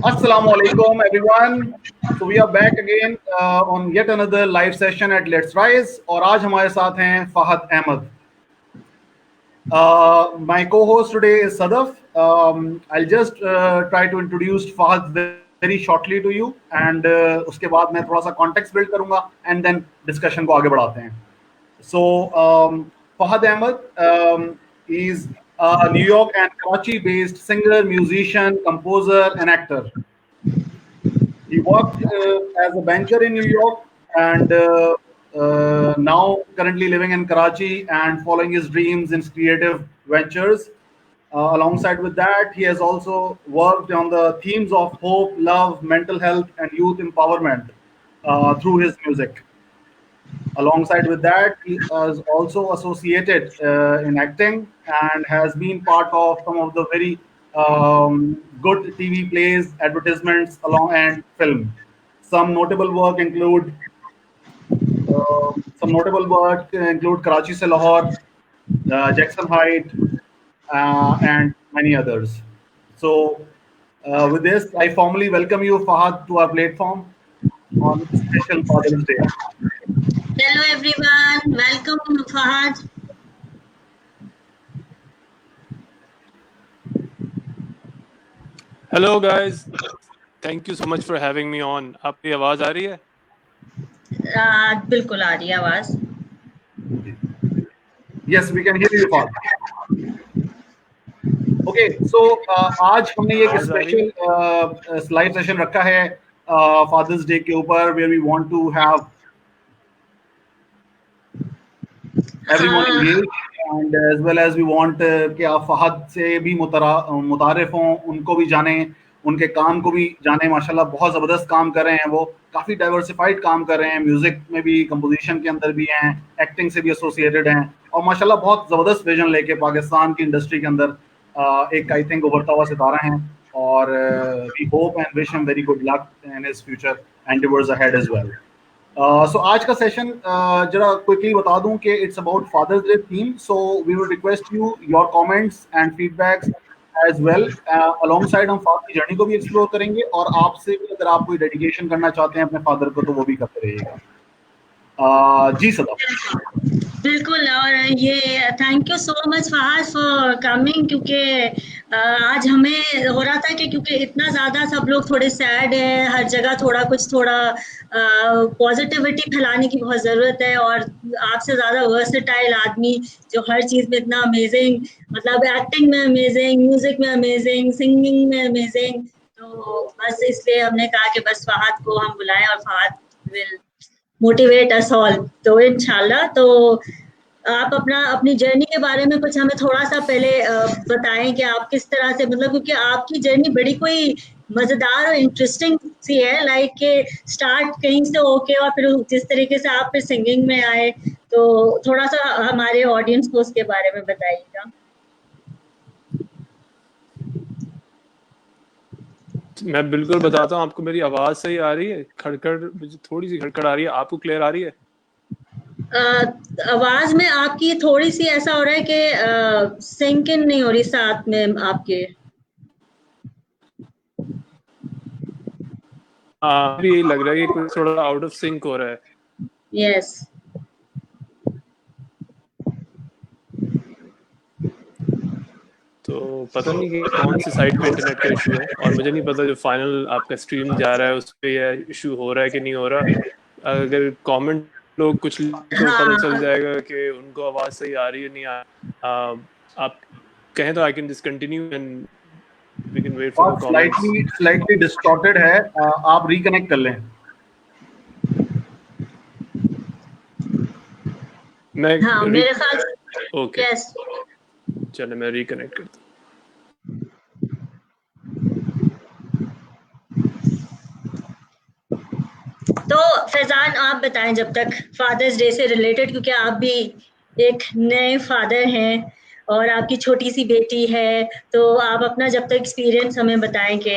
Assalamu alaikum, everyone. So we are back again on yet another live session at Let's Rise. और आज हमारे साथ हैं Fahad Ahmad. My co-host today is Sadaf. I'll just try to introduce Fahad very shortly to you, and उसके बाद मैं थोड़ा सा context build करूँगा, and then discussion को आगे बढ़ाते हैं. So Fahad Ahmad is a New York and Karachi-based singer, musician, composer, and actor. He worked as a banker in New York and now currently living in Karachi and following his dreams in creative ventures. Alongside with that, he has also worked on the themes of hope, love, mental health, and youth empowerment through his music. Alongside with that, he is also associated in acting and has been part of some of the very good TV plays, advertisements, along and film. Some notable work include Karachi se Lahore, Jackson Height, and many others. So, with this, I formally welcome you, Fahad, to our platform on special Father's Day. Hello everyone, welcome Fahad. Hello guys, thank you so much for having me on. आपकी आवाज आ रही है? बिल्कुल आ रही है आवाज. Yes, we can hear you, Fahad. Okay, so आज हमने एक स्पेशल लाइव सेशन रखा है फादर्स डे के ऊपर, where we want to have everyone engaged, and as well as we want कि आप फहद से भी मुतारिफ हों, उनको भी जाने, उनके काम को भी जाने. माशाल्लाह बहुत ज़बरदस्त काम कर रहे हैं, वो काफ़ी डाइवर्सिफाइड काम कर रहे हैं, म्यूज़िक में भी, कंपोजिशन के अंदर भी हैं, एक्टिंग से भी एसोसिएटेड हैं, और माशाल्लाह बहुत ज़बरदस्त विजन लेके पाकिस्तान की इंडस्ट्री के अंदर एक आई थिंक उभरता हुआ सितारा हैं. और we hope and wish him very good luck in his future endeavours ahead as well. So आज का सेशन जरा क्विकली बता दूं कि it's about father's day theme. So we will request you your comments and feedbacks as well. Alongside हम father की journey को भी एक्सप्लोर करेंगे, और आपसे भी अगर आप कोई डेडिकेशन करना चाहते हैं अपने फादर को तो वो भी करते रहिएगा. जी सदा. बिल्कुल. और ये thank you so much Fahad for coming, क्योंकि आज हमें हो रहा था कि क्योंकि इतना ज़्यादा सब लोग थोड़े सैड हैं, हर जगह थोड़ा पॉजिटिविटी फैलाने की बहुत ज़रूरत है. और आपसे ज़्यादा वर्सेटाइल आदमी जो हर चीज़ में इतना अमेजिंग, मतलब एक्टिंग में अमेजिंग, म्यूज़िक में अमेजिंग, सिंगिंग में अमेजिंग, तो बस इसलिए हमने कहा कि बस फहद को हम बुलाएं और Fahad will motivate us all. तो इंशाल्लाह तो आप अपनी जर्नी के बारे में कुछ हमें थोड़ा सा पहले बताएं कि आप किस तरह से, मतलब क्योंकि आपकी जर्नी बड़ी कोई मजेदार और इंटरेस्टिंग सी है, लाइक के स्टार्ट कहीं से होके और फिर जिस तरीके से आप फिर सिंगिंग में आए, तो थोड़ा सा हमारे ऑडियंस को उसके बारे में बताइएगा. मैं बिल्कुल बताता हूँ आपको. मेरी आवाज सही आ रही है? खड़खड़, थोड़ी सी खड़खड़ आ रही है. आपको क्लियर आ रही है? आवाज में आपकी थोड़ी सी ऐसा हो रहा है कि सिंक इन नहीं हो रही साथ में आपके. यही लग रहा है कि कुछ थोड़ा आउट ऑफ सिंक हो रहा है. यस. तो पता नहीं कि कौन सी साइट पे इंटरनेट का इशू है, और मुझे नहीं पता जो फाइनल आपका स्ट्रीम जा रहा है उस पे ये इशू हो रहा है कि नहीं हो रहा. अगर कमेंट लोग कुछ तो पता चल जाएगा कि उनको आवाज सही आ रही है नहीं आप कहें तो I can discontinue and we can wait for the comments. Slightly distorted है, आप रिकनेक्ट कर लें. मेरे ख्याल ओके, यस. चलो मैं रिकनेक्ट करता हूँ. तो फैजान आप बताएं जब तक फादर्स डे से रिलेटेड, क्योंकि आप भी एक नए फादर हैं और आपकी छोटी सी बेटी है, तो आप अपना जब तक एक्सपीरियंस हमें बताएं कि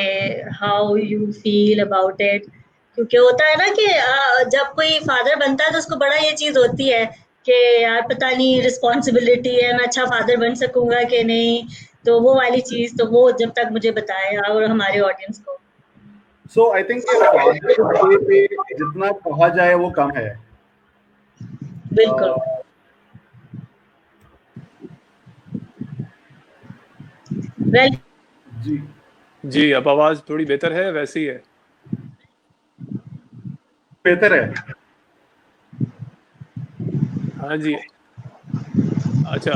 how you feel about it. क्योंकि होता है ना कि जब कोई फादर बनता है तो उसको बड़ा ये चीज़ होती है कि यार पता नहीं रिस्पॉन्सिबिलिटी है, मैं अच्छा फादर बन सकूंगा कि नहीं, तो वो वाली चीज़, तो वो जब तक मुझे बताएं और हमारे ऑडियंस को. सो आई थिंक फादर्स डे पे जितना कहा जाए वो कम है। बिल्कुल। वेल जी जी, अब आवाज थोड़ी बेहतर है, वैसी है? बेहतर है। हाँ जी। अच्छा,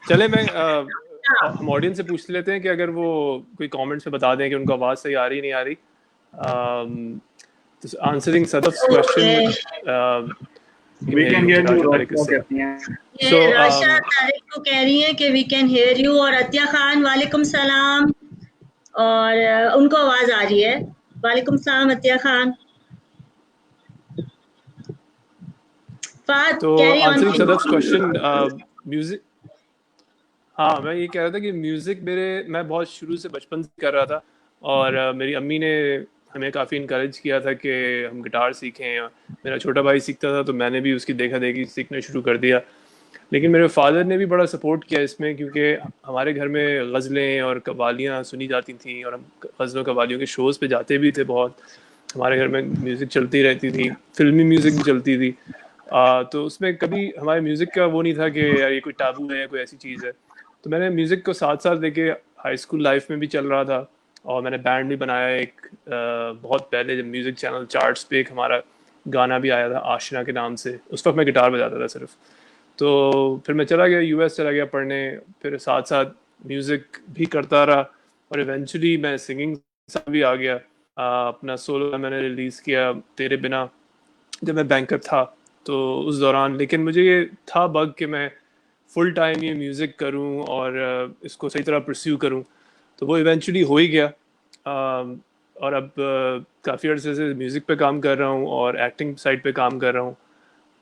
चले मैं हम ऑडियंस से पूछ लेते हैं कि अगर वो कोई कमेंट्स में बता दें कि उनको आवाज़ सही आ रही नहीं आ रही। Answering Sadaf's okay, question, you we can hear can you hear you, Rasha Tariq Rashida से। कहती हैं। ये So राशा तारिक को कह रही हैं कि वी कैन हियर यू, और अतिया खान वालेकुम सलाम, और उनको आवाज आ रही है। वालेकुम सलाम अतिया खान। फाद तो carry on answering Sadaf's please. Question, music, हाँ मैं ये कह रहा था कि म्यूज़िक मैं बहुत शुरू से बचपन से कर रहा था, और मेरी अम्मी ने हमें काफ़ी इनकरेज किया था कि हम गिटार सीखें। मेरा छोटा भाई सीखता था तो मैंने भी उसकी देखा देखी सीखना शुरू कर दिया। लेकिन मेरे फादर ने भी बड़ा सपोर्ट किया इसमें, क्योंकि हमारे घर में गज़लें और कव्वालियाँ सुनी जाती थीं, और हम गज़लों कव्वालियों के शोज़ पे जाते भी थे बहुत। हमारे घर में म्यूज़िक चलती रहती थी, फिल्मी म्यूज़िक भी चलती थी। तो उसमें कभी हमारे म्यूज़िक का वो नहीं था कि यार ये कोई टाबू है, कोई ऐसी चीज़ है। तो मैंने म्यूज़िक को साथ साथ लेके हाई स्कूल लाइफ में भी चल रहा था, और मैंने बैंड भी बनाया एक, बहुत पहले जब म्यूज़िक चैनल चार्ट्स पे एक हमारा गाना भी आया था आशिना के नाम से, उस वक्त मैं गिटार बजाता था सिर्फ। तो फिर मैं चला गया यूएस, चला गया पढ़ने, फिर साथ साथ म्यूज़िक भी करता रहा, और इवेंचुअली मैं सिंगिंग सा भी आ गया। अपना सोलो मैंने रिलीज़ किया तेरे बिना, जब मैं बैंकर था तो उस दौरान। लेकिन मुझे ये था बग कि मैं फुल टाइम ये म्यूज़िक करूं और इसको सही तरह परस्यू करूं, तो वो इवेंचुअली हो ही गया। और अब काफ़ी अर्से से म्यूज़िक पे काम कर रहा हूं और एक्टिंग साइड पे काम कर रहा हूं।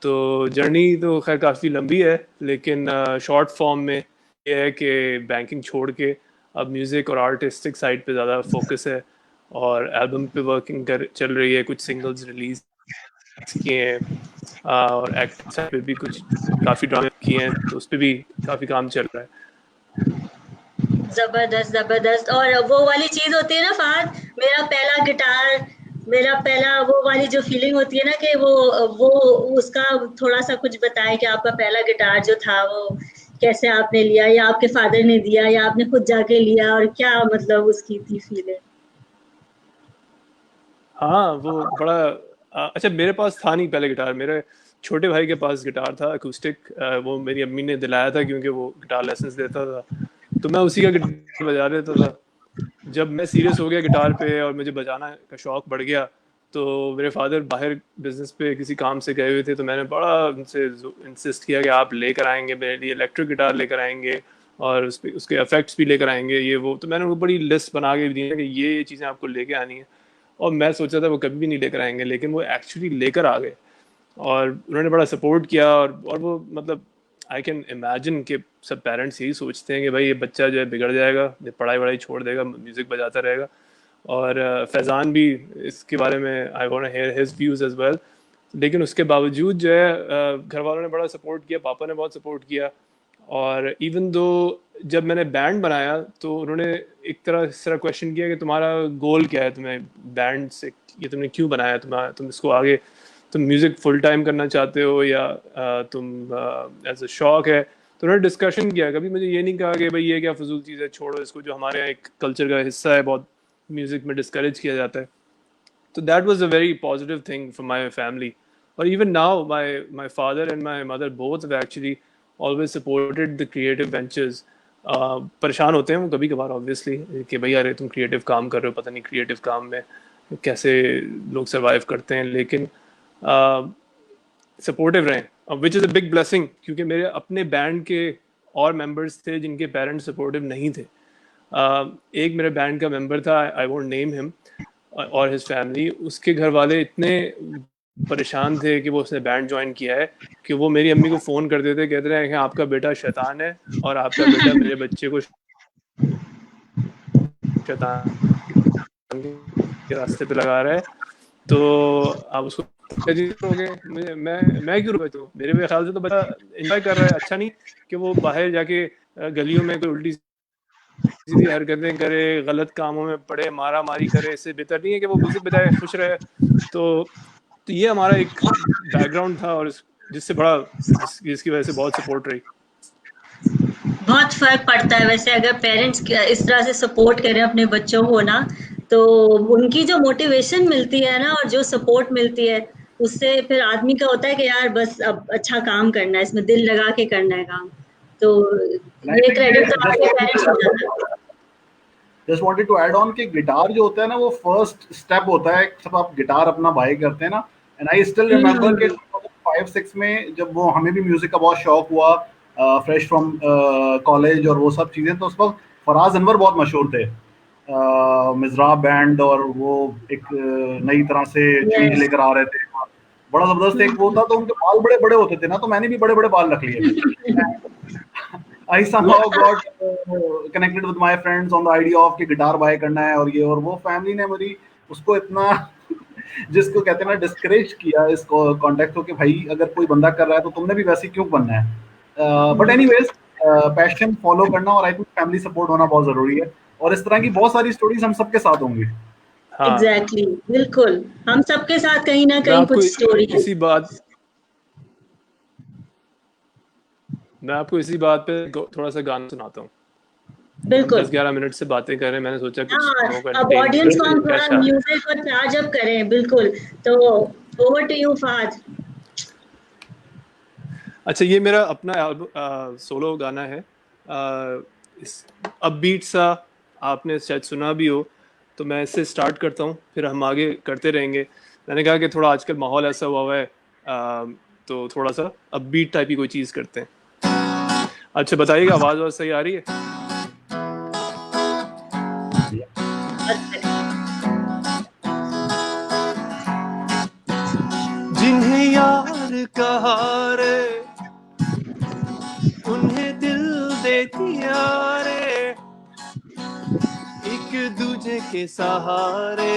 तो जर्नी तो खैर काफ़ी लंबी है, लेकिन शॉर्ट फॉर्म में ये है कि बैंकिंग छोड़ के अब म्यूज़िक और आर्टिस्टिक साइड पे ज़्यादा फोकस है, और एल्बम पे वर्किंग कर चल रही है, कुछ सिंगल्स रिलीज किए हैं, और एक्टिंग साइड पे भी कुछ काफ़ी ड्रामे किए हैं, तो उस पर भी काफ़ी काम चल रहा है। जबरदस्त जबरदस्त। और वो वाली चीज होती है ना फाद, मेरा पहला गिटार, मेरा पहला, वो वाली जो फीलिंग होती है ना कि वो उसका थोड़ा सा कुछ बताएं कि आपका पहला गिटार जो था वो कैसे आपने लिया, या आपके फादर ने दिया, या आपने खुद जाके लिया, और क्या मतलब उसकी थी फीलिंग। हाँ वो बड़ा अच्छा, मेरे पास था नहीं पहले गिटार, मेरे छोटे भाई के पास गिटार था अकूस्टिक, वो मेरी अम्मी ने दिलाया था क्योंकि वो गिटार लेसन्स देता था, तो मैं उसी का गिटार बजा लेता था। जब मैं सीरियस हो गया गिटार पे और मुझे बजाना का शौक बढ़ गया, तो मेरे फादर बाहर बिजनेस पे किसी काम से गए हुए थे, तो मैंने बड़ा उनसे इंसिस्ट किया कि आप लेकर आएंगे मेरे लिए इलेक्ट्रिक गिटार लेकर आएंगे, और उस पे उसके इफेक्ट्स भी लेकर आएंगे, ये वो। तो मैंने उनको बड़ी लिस्ट बना के दी है कि ये चीज़ें आपको लेके आनी है। और मैं सोचा था वो कभी भी नहीं लेकर आएंगे, लेकिन वो एक्चुअली लेकर आ गए, और उन्होंने बड़ा सपोर्ट किया। और वो मतलब आई कैन इमेजिन कि सब पेरेंट्स यही सोचते हैं कि भाई ये बच्चा जो है बिगड़ जाएगा, ये पढ़ाई वढ़ाई छोड़ देगा, म्यूज़िक बजाता रहेगा। और फैज़ान भी इसके बारे में I want to hear his views as well. लेकिन उसके बावजूद जो है घर वालों ने बड़ा सपोर्ट किया, पापा ने बहुत सपोर्ट किया। और इवन दो जब मैंने बैंड बनाया तो उन्होंने एक तरह इस तरह क्वेश्चन किया कि तुम्हारा गोल क्या है, तुम्हें बैंड से ये तुमने क्यों बनाया, तुम इसको आगे तुम म्यूज़िक फुल टाइम करना चाहते हो, या तुम एज अ शौक है। तो उन्होंने डिस्कशन किया, कभी मुझे ये नहीं कहा कि भाई ये क्या फजूल चीज़ है, छोड़ो इसको, जो हमारे यहाँ एक कल्चर का हिस्सा है, बहुत म्यूज़िक में डिस्करेज किया जाता है। So that was a very positive thing for my family. Or even now, my father and my mother both have actually always supported the creative ventures. परेशान होते हैं वो कभी कभार ऑब्वियसली कि भाई अरे तुम क्रिएटिव काम कर रहे हो, पता नहीं क्रिएटिव काम में कैसे लोग सरवाइव करते हैं, लेकिन सपोर्टिव रहे, which is a big blessing, क्योंकि मेरे अपने बैंड के और मेंबर्स थे जिनके पेरेंट्स सपोर्टिव नहीं थे। एक मेरे बैंड का मेंबर था, आई वोंट नेम हिम, और हिज फैमिली, उसके घर वाले इतने परेशान थे कि वो उसने बैंड ज्वाइन किया है, कि वो मेरी अम्मी को फ़ोन करते थे, कहते रहे कि आपका बेटा शैतान है, और आपका बेटा मेरे बच्चे को शैतान के रास्ते पे लगा रहा है, तो आप उसको हो गए। मैं क्यों रुका, तो मेरे ख्याल से तो बच्चा एंजॉय कर रहा है, अच्छा नहीं कि वो बाहर जाके गलियों में कोई उल्टी किसी भी हरकतें करे, गलत कामों में पड़े, मारा मारी करे, इससे बेहतर नहीं है कि वो म्यूजिक बजाए, खुश रहे। तो ये हमारा एक बैकग्राउंड था, और जिससे बड़ा जिसकी वजह से बहुत सपोर्ट रही। बहुत फर्क पड़ता है वैसे, अगर पेरेंट्स इस तरह से सपोर्ट करें अपने बच्चों को ना, तो उनकी जो मोटिवेशन मिलती है ना और जो सपोर्ट मिलती है, उससे फिर आदमी का होता है कि यार बस अब अच्छा काम करना है, इसमें दिल लगा के करना है काम। तो ये क्रेडिट तो आपके पेरेंट्स को जाता है। Just wanted to add on कि गिटार जो होता है ना, वो फर्स्ट स्टेप होता है जब आप गिटार अपना बाय करते हैं ना। एंड आई स्टिल रिमेंबर कि 2005-6 में जब वो हमें भी म्यूजिक का बहुत शौक हुआ, फ्रेश फ्रॉम कॉलेज और वो सब चीजें, तो उस वक्त फराज अनवर बहुत मशहूर थे, मिजराब बैंड, और वो एक नई तरह से चीज लेकर आ रहे थे, बड़ा जबरदस्त एक वो था। तो उनके बाल बड़े बड़े होते थे ना, तो मैंने भी बड़े बड़े बाल रख लिए। I somehow got connected with my friends on the idea of कि गिटार बाय करना है, और ये और वो। फैमिली ने मेरी उसको इतना जिसको कहते हैं ना डिस्करेज किया इस कॉन्टेक्ट को, कि भाई अगर कोई बंदा कर रहा है तो तुमने भी वैसे क्यों बनना है। बट एनीवेज, पैशन फॉलो करना और आई थिंक फैमिली सपोर्ट होना बहुत जरूरी है, और इस तरह की बहुत सारी स्टोरीज हम सबके साथ होंगी। एग्जैक्टली, बिल्कुल, हम सबके साथ कहीं ना कहीं कुछ स्टोरी है। मैं आपको इसी बात पे थोड़ा सा गाना सुनाता हूँ। बिल्कुल, 10-11 मिनट से बातें कर रहे हैं, मैंने सोचा कुछ अब ऑडियंस को हम थोड़ा म्यूजिक और चार्ज अप करें। बिल्कुल, तो ओवर टू यू फहद। अच्छा, ये मेरा अपना सोलो गाना है, अपबीट सा, आपने शायद सुना भी हो। तो मैं इससे स्टार्ट करता हूँ, फिर हम आगे करते रहेंगे। मैंने कहा कि थोड़ा आजकल माहौल ऐसा हुआ है, तो थोड़ा सा अपबीट टाइप की कोई चीज़ करते हैं। अच्छा, बताइएगा आवाज़ सही आ रही है? जिन्हें यार कहा रे, उन्हें दिल दे दिया रे, एक दूजे के सहारे,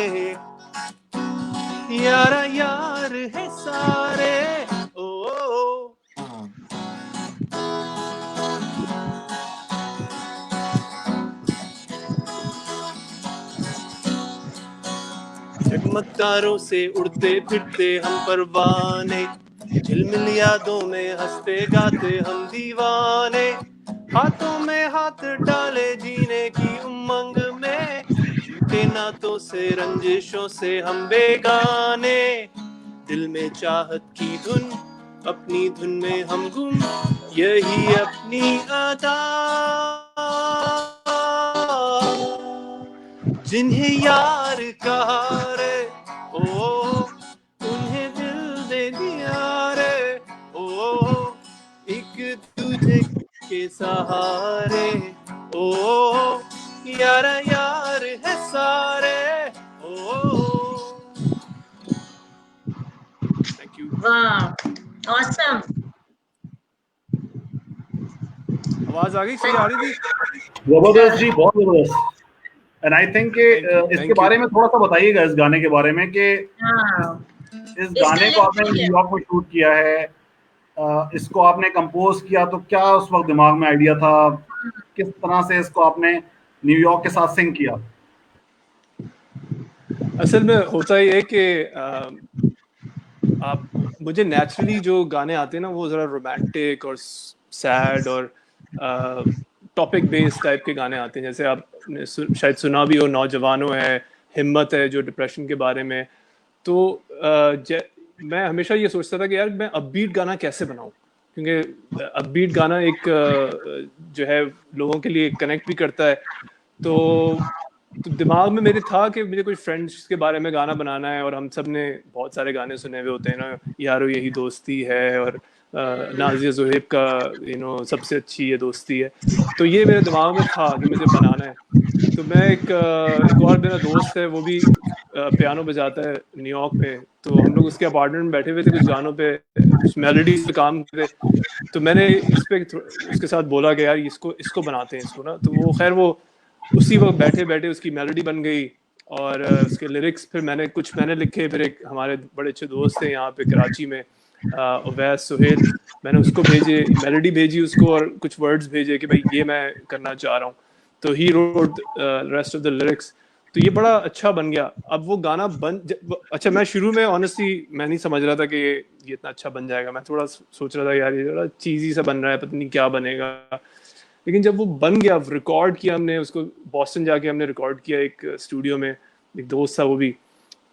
यारा यार है सारे। ओ, चमत्कारों से उड़ते फिरते हम परवाने, झिलमिल यादों में हंसते गाते हम दीवाने, हाथों में हाथ डाले जीने की उमंग में, झूठे नातों से रंजिशों से हम बेगाने, दिल में चाहत की धुन, अपनी धुन में हम गुम, यही अपनी अदा। जिन्हें यार कहा रे, ओ उन्हें दिल दे दिया रे, ओ एक दूजे के सहारे, ओ यारा यार है सारे। ओ थैंक यू। वाह, ऑसम। आवाज आ गई? सही आ रही थी? जबरदस्त जी, बहुत जबरदस्त। एंड आई थिंक इसके बारे में थोड़ा सा बताइएगा, इस गाने के बारे में, कि इस गाने को आपने न्यूयॉर्क में शूट किया है, इसको आपने कंपोज किया, तो क्या उस वक्त दिमाग में आइडिया था, किस तरह से इसको आपने न्यूयॉर्क के साथ सिंक किया? असल में होता ही है कि आप मुझे नेचुरली जो गाने आते हैं ना, वो ज़रा रोमांटिक और सैड और टॉपिक बेस्ड टाइप के गाने आते हैं। जैसे आपने शायद सुना भी हो, नौजवानों है, हिम्मत है, जो डिप्रेशन के बारे में। तो मैं हमेशा ये सोचता था कि यार मैं अपबीट गाना कैसे बनाऊं, क्योंकि अपबीट गाना एक जो है लोगों के लिए कनेक्ट भी करता है। तो दिमाग में मेरे था कि मुझे कोई फ्रेंड्स के बारे में गाना बनाना है, और हम सब ने बहुत सारे गाने सुने हुए होते हैं ना, यारो यही दोस्ती है, और नाज़िया ज़ुहैब का सबसे अच्छी ये दोस्ती है। तो ये मेरे दिमाग में था कि मुझे बनाना है। तो मैं एक और मेरा दोस्त है, वो भी पियानो बजाता है न्यूयॉर्क में। तो हम लोग उसके अपार्टमेंट में बैठे हुए थे, कुछ गानों पे, कुछ मेलोडीज पे काम कर रहे। तो मैंने इस पे उसके साथ बोला कि यार इसको बनाते हैं इसको ना। तो वो खैर वो उसी वक्त बैठे बैठे उसकी मेलोडी बन गई, और उसके लिरिक्स फिर मैंने लिखे। फिर एक हमारे बड़े अच्छे दोस्त हैं यहाँ पे कराची में, उवैस सुहेल, मैंने उसको भेजे, मेलोडी भेजी उसको, और कुछ वर्ड्स भेजे कि भाई ये मैं करना चाह रहा हूँ। तो he wrote rest of the lyrics. तो ये बड़ा अच्छा बन गया। अब वो गाना अच्छा, मैं शुरू में ऑनेस्टली मैं नहीं समझ रहा था कि ये इतना अच्छा बन जाएगा। मैं थोड़ा सोच रहा था यार ये थोड़ा चीज़ी सा बन रहा है, पता नहीं क्या बनेगा। लेकिन जब वो बन गया, रिकॉर्ड किया हमने उसको, बॉस्टन जाके हमने रिकॉर्ड किया एक स्टूडियो में, एक दोस्त था वो भी।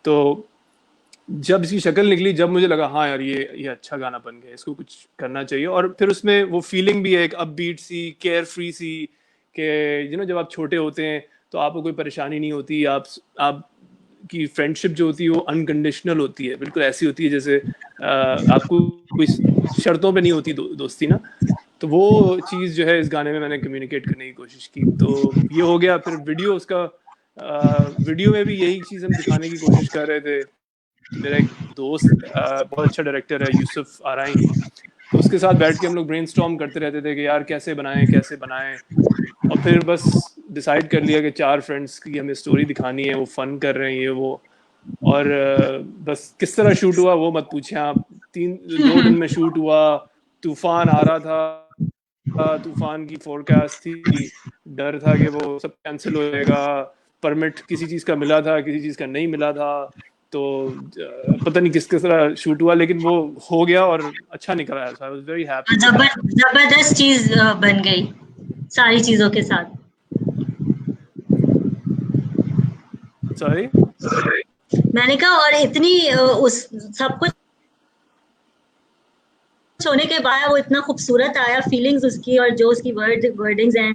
तो जब इसकी शक्ल निकली, जब मुझे लगा हाँ यार ये अच्छा गाना बन गया, इसको कुछ करना चाहिए। और फिर उसमें वो फीलिंग भी है एक अपबीट सी, केयर फ्री सी, कि जब आप छोटे होते हैं तो आपको कोई परेशानी नहीं होती, आप की फ्रेंडशिप जो होती है वो अनकंडीशनल होती है, बिल्कुल ऐसी होती है जैसे आपको कोई शर्तों पे नहीं होती दोस्ती ना। तो वो चीज़ जो है इस गाने में मैंने कम्युनिकेट करने की कोशिश की, तो ये हो गया। फिर वीडियो उसका वीडियो में भी यही चीज़ हम दिखाने की कोशिश कर रहे थे। तो मेरा एक दोस्त बहुत अच्छा डायरेक्टर है, यूसुफ आराइन, तो उसके साथ बैठ के हम लोग ब्रेनस्टॉर्म करते रहते थे कि यार कैसे बनाएं। और फिर बस डिसाइड कर लिया कि 4 फ्रेंड्स की हमें स्टोरी दिखानी है, वो फन कर रहे हैं ये वो। और बस किस तरह शूट हुआ वो मत पूछें आप। 2 दिन में शूट हुआ, तूफान आ रहा था, तूफान की फोरकास्ट थी, डर था कि वो सब कैंसिल हो जाएगा, परमिट किसी चीज़ का मिला था, किसी चीज़ का नहीं मिला था, तो पता नहीं किस तरह शूट हुआ, लेकिन वो हो गया और अच्छा निकल आया था। I was very happy. जबरदस्त चीज बन गई सारी चीजों के साथ। सॉरी, मैंने कहा और इतनी उस सब कुछ होने के बाद वो इतना खूबसूरत आया, फीलिंग्स उसकी और जो उसकी वर्डिंग्स हैं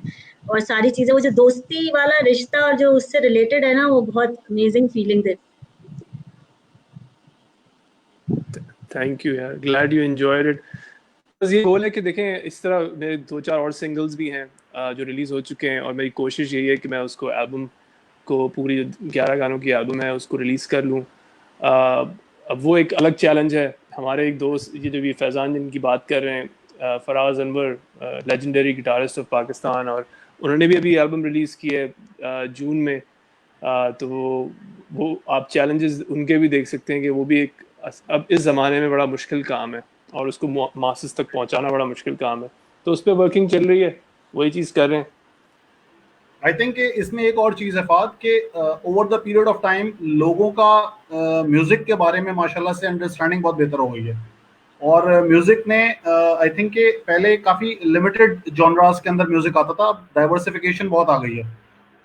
और सारी चीजें, वो जो दोस्ती वाला रिश्ता और जो उससे रिलेटेड है ना, वो बहुत अमेजिंग फीलिंग है। थैंक यू यार, ग्लैड यू एंजॉयड इट। बस ये गोल है कि देखें, इस तरह मेरे 2-4 और सिंगल्स भी हैं जो रिलीज़ हो चुके हैं, और मेरी कोशिश यही है कि मैं उसको एल्बम को, पूरी 11 गानों की एल्बम है, उसको रिलीज़ कर लूँ। अब वो एक अलग चैलेंज है। हमारे एक दोस्त, ये जो भी फैज़ान जिनकी बात कर रहे हैं, Faraz Anwar, legendary guitarist of Pakistan, और उन्होंने भी अभी एल्बम रिलीज़ की है जून में। तो वो आप चैलेंजेस उनके भी देख सकते हैं कि वो भी एक, अब इस ज़माने में बड़ा मुश्किल काम है और उसको मासेस तक पहुंचाना बड़ा मुश्किल काम है। तो उस पर वर्किंग चल रही है, वही चीज़ कर रहे हैं। आई थिंक इसमें एक और चीज़ है फाद कि over the period of time लोगों का म्यूज़िक के बारे में माशाल्लाह से अंडरस्टैंडिंग बहुत बेहतर हो गई है। और म्यूज़िक ने आई थिंक कि पहले काफ़ी लिमिटेड जॉनरास के अंदर म्यूज़िक आता था, डाइवर्सिफिकेशन बहुत आ गई है।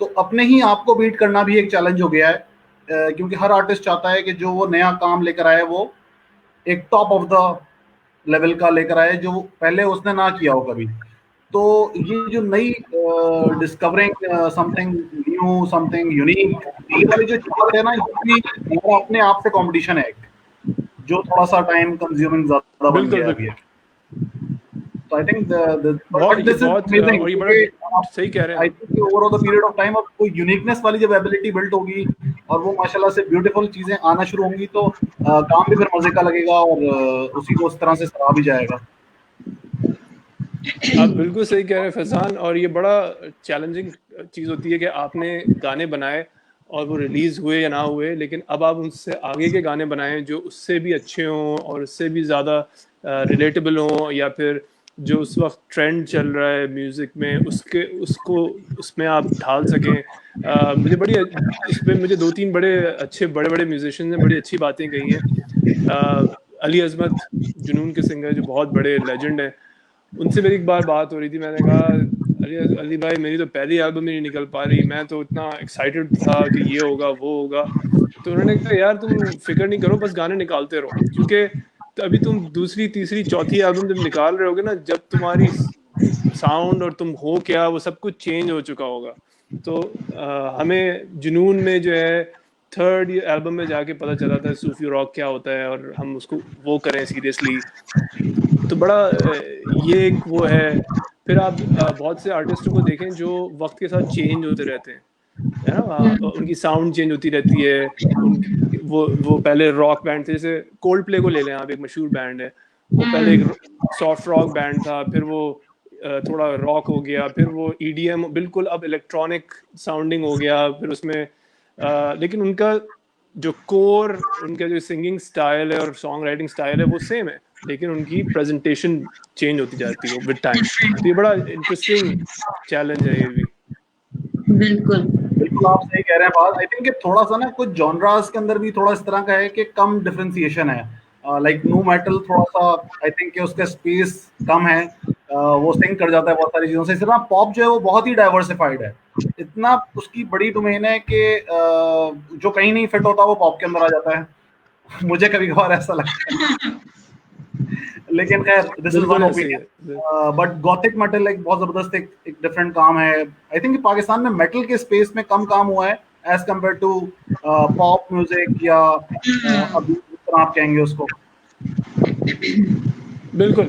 तो अपने ही आप को बीट करना भी एक चैलेंज हो गया है, क्योंकि हर आर्टिस्ट चाहता है कि जो वो नया काम लेकर आए वो एक टॉप ऑफ द लेवल का लेकर आए, जो पहले उसने ना किया हो कभी। तो ये जो नई discovering something new, something unique, ये वाली जो चीज़ है ना, ये हमारा अपने आप से कंपटीशन है जो थोड़ा सा टाइम कंज्यूमिंग ज़्यादा बन गया है। So I think बहुत सही कह रहे हैं। I think over the period of time अब कोई यूनिकनेस वाली जब एबिलिटी बिल्ड होगी और वो माशाल्लाह से ब्यूटीफुल चीजें आना शुरू होंगी, तो काम भी फिर मजे का लगेगा और उसी को उस तरह से सराहा भी जाएगा। आप बिल्कुल सही कह रहे हैं फैजान, और ये बड़ा चैलेंजिंग चीज़ होती है कि आपने गाने बनाए और वो रिलीज़ हुए या ना हुए, लेकिन अब आप उससे आगे के गाने बनाएं जो उससे भी अच्छे हों और उससे भी ज़्यादा रिलेटेबल हों, या फिर जो उस वक्त ट्रेंड चल रहा है म्यूज़िक में उसको उसमें आप ढाल सकें। मुझे बड़ी इसमें मुझे 2-3 बड़े म्यूजिशियन ने बड़ी अच्छी बातें कही हैं। अली अजमत जुनून के सिंगर जो बहुत बड़े लेजेंड हैं, उनसे मेरी एक बार बात हो रही थी। मैंने कहा अली भाई, मेरी तो पहली एल्बम ही नहीं निकल पा रही, मैं तो इतना एक्साइटेड था कि ये होगा वो होगा। तो उन्होंने कहा यार तुम फिक्र नहीं करो, बस गाने निकालते रहो, क्योंकि तो अभी तुम दूसरी तीसरी चौथी एल्बम जब निकाल रहे होगे ना, जब तुम्हारी साउंड और तुम हो क्या वो सब कुछ चेंज हो चुका होगा। तो हमें जुनून में जो है 3rd एल्बम में जाके पता चला था सूफी रॉक क्या होता है, और हम उसको वो करें सीरियसली। तो बड़ा ये एक वो है। फिर आप बहुत से आर्टिस्टों को देखें जो वक्त के साथ चेंज होते रहते हैं, है ना, उनकी साउंड चेंज होती रहती है। वो पहले रॉक बैंड थे, जैसे कोल्ड प्ले को ले लें आप, एक मशहूर बैंड है। वो पहले एक सॉफ्ट रॉक बैंड था, फिर वो थोड़ा रॉक हो गया, फिर वो EDM बिल्कुल अब इलेक्ट्रॉनिक साउंडिंग हो गया, फिर उसमें लेकिन उनका जो कोर, उनका जो सिंगिंग स्टाइल है और सॉन्ग राइटिंग स्टाइल है वो सेम है, लेकिन उनकी प्रेजेंटेशन चेंज होती जाती है विद टाइम। तो ये बड़ा इंटरेस्टिंग चैलेंज है ये भी। बिल्कुल बिल्कुल आप सही कह रहे हैं बात। आई थिंक कि थोड़ा सा ना कुछ जॉनरास के अंदर भी थोड़ा इस तरह का है कि कम डिफरेंशिएशन है। लाइक नु मेटल थोड़ा सा आई थिंक कि उसका स्पेस कम है, वो सिंक कर जाता है बहुत सारी चीज़ों से। इस तरह पॉप जो है वो बहुत ही डाइवर्सिफाइड है, इतना उसकी बड़ी डोमेन है कि जो कहीं नहीं फिट होता वो पॉप के अंदर आ जाता है। मुझे कभी कभार ऐसा लगता है, लेकिन खैर दिस इज वन बिल्कुल ऐसे ही ओपिनियन। है। बट गॉथिक मेटल एक बहुत जबरदस्त एक डिफरेंट काम है। आई थिंक पाकिस्तान में मेटल के स्पेस में कम काम हुआ है as compared to pop music या अभी जिस तरह आप कहेंगे उसको। बिल्कुल।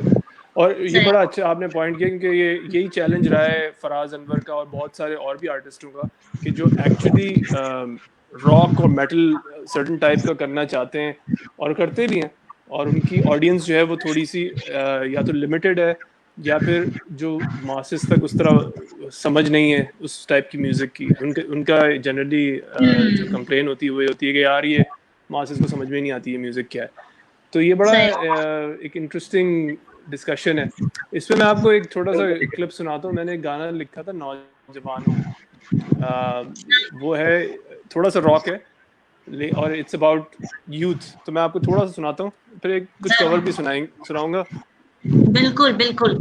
और ये सही। बड़ा अच्छा आपने पॉइंट किया, क्योंकि ये यही चैलेंज रहा है फराज अनवर का और बहुत सारे और भी आर्टिस्टों का, कि जो एक्चुअली रॉक और मेटल सर्टन टाइप का करना चाहते हैं और करते भी हैं, और उनकी ऑडियंस जो है वो थोड़ी सी या तो लिमिटेड है, या फिर जो मासेस तक उस तरह समझ नहीं है उस टाइप की म्यूज़िक की। उनका जनरली जो कंप्लेन होती है वो होती है कि यार ये मासेस को समझ में नहीं आती है म्यूज़िक क्या है। तो ये बड़ा सही। एक इंटरेस्टिंग डिस्कशन है। इस पे मैं आपको एक छोटा सा क्लिप सुनाता हूँ। मैंने एक गाना लिखा था नौजवानों, वो है थोड़ा सा रॉक है और इट्स अबाउट यूथ। तो मैं आपको थोड़ा सा सुनाता हूँ, फिर एक कुछ कवर भी सुनाऊंगा। बिल्कुल बिल्कुल।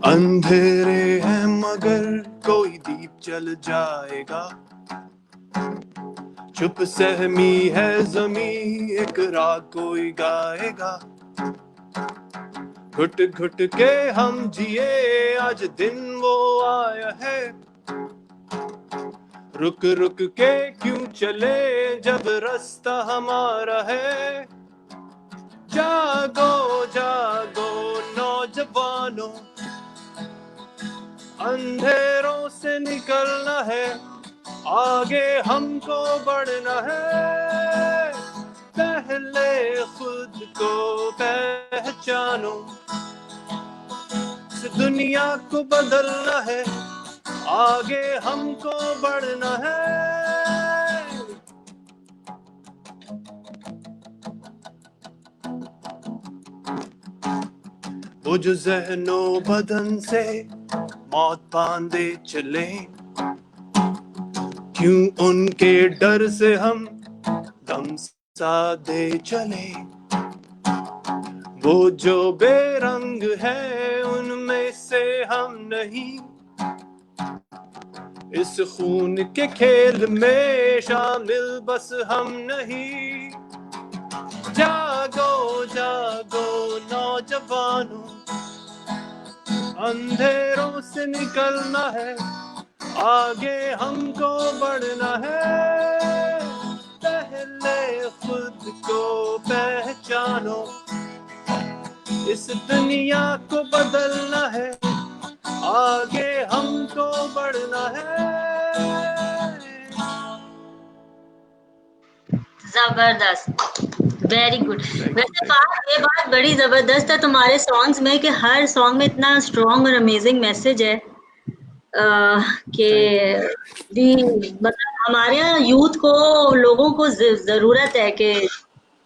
अंधेरे हैं मगर कोई दीप जल जाएगा, चुप सहमी है जमी एक राग कोई गाएगा। घुट घुट के हम जिए आज दिन वो आया है, रुक रुक के क्यों चले जब रास्ता हमारा है। जागो जागो नौजवानों, अंधेरों से निकलना है, आगे हमको बढ़ना है। पहले खुद को पहचानो, इस दुनिया को बदलना है, आगे हमको बढ़ना है। वो जो ज़हनो बदन से मौत बांधे चले, क्यों उनके डर से हम दम साधे चले। वो जो बेरंग है उनमें से हम नहीं, इस खून के खेल में शामिल बस हम नहीं। जागो जागो नौजवानों, अंधेरों से निकलना है, आगे हमको बढ़ना है। पहले खुद को पहचानो, इस दुनिया को बदलना है, आगे हमको बढ़ना है। जबरदस्त, वेरी गुड। वैसे ये बात बड़ी जबरदस्त है तुम्हारे सॉन्ग्स में कि हर सॉन्ग में इतना स्ट्रॉन्ग और अमेजिंग मैसेज है कि भी मतलब हमारे यहाँ यूथ को, लोगों को जरूरत है कि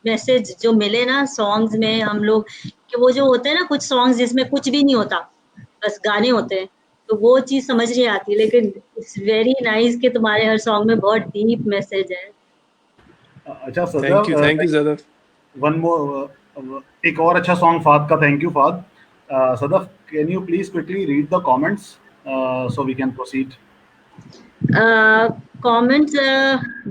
मैसेज जो मिले ना सॉन्ग्स में हम लोग, कि वो जो होते हैं ना कुछ सॉन्ग्स जिसमें कुछ भी नहीं होता, बस गाने होते हैं, तो वो चीज समझ नहीं आती। लेकिन इट्स वेरी नाइस कि तुम्हारे हर सॉन्ग में बहुत डीप मैसेज है। अच्छा thank you Sadaf, Sadaf. One more, एक और अच्छा सॉन्ग फाद का। Thank you Fahad. Sadaf, can you please quickly read the comments so we can proceed. Comments,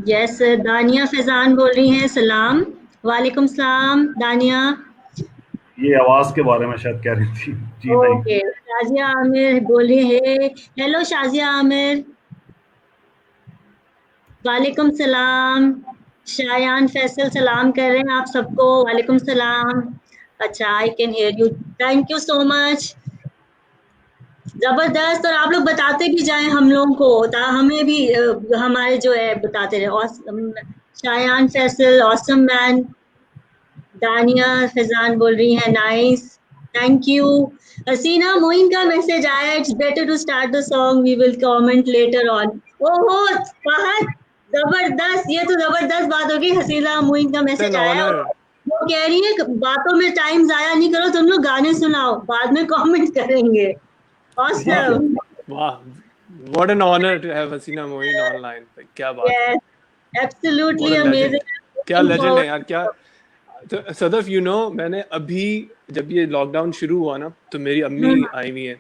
yes, Dania Faizan बोल रही हैं सलाम। वालेकुम सलाम दानिया। ये आवाज के बारे में शायद कह रही थी जी। नहीं, ओके, शाजिया आमिर बोल रही है, हेलो शाजिया आमिर। वालेकुम सलाम। शायान फैसल सलाम कर रहे हैं आप सबको, वालेकुम सलाम। अच्छा, I can hear you, thank you so much. जबरदस्त। और आप लोग बताते भी जाएं हम लोगों को, हमें भी हमारे जो है बताते रहे। शायान फैसल ऑसम मैन, दानिया फैजान बोल रही है nice, thank you. Haseena Moin का मैसेज आया, it's better to start the song, we will comment later on. ओहो फहद, जबरदस्त, ये तो जबरदस्त बात होगी। हसीना मोइन का मैसेज आया है, वो कह रही है बातों में टाइम जाया नहीं करो, तुम लोग गाने सुनाओ, बाद में कमेंट करेंगे। ऑसम, वाह, what an honor to have Haseena Moin online. क्या बात है, absolutely what a legend, amazing. क्या लेजेंड है यार। क्या तो सदफ, यू नो, मैंने अभी जब ये लॉकडाउन शुरू हुआ ना, तो मेरी अम्मी आई हुई है,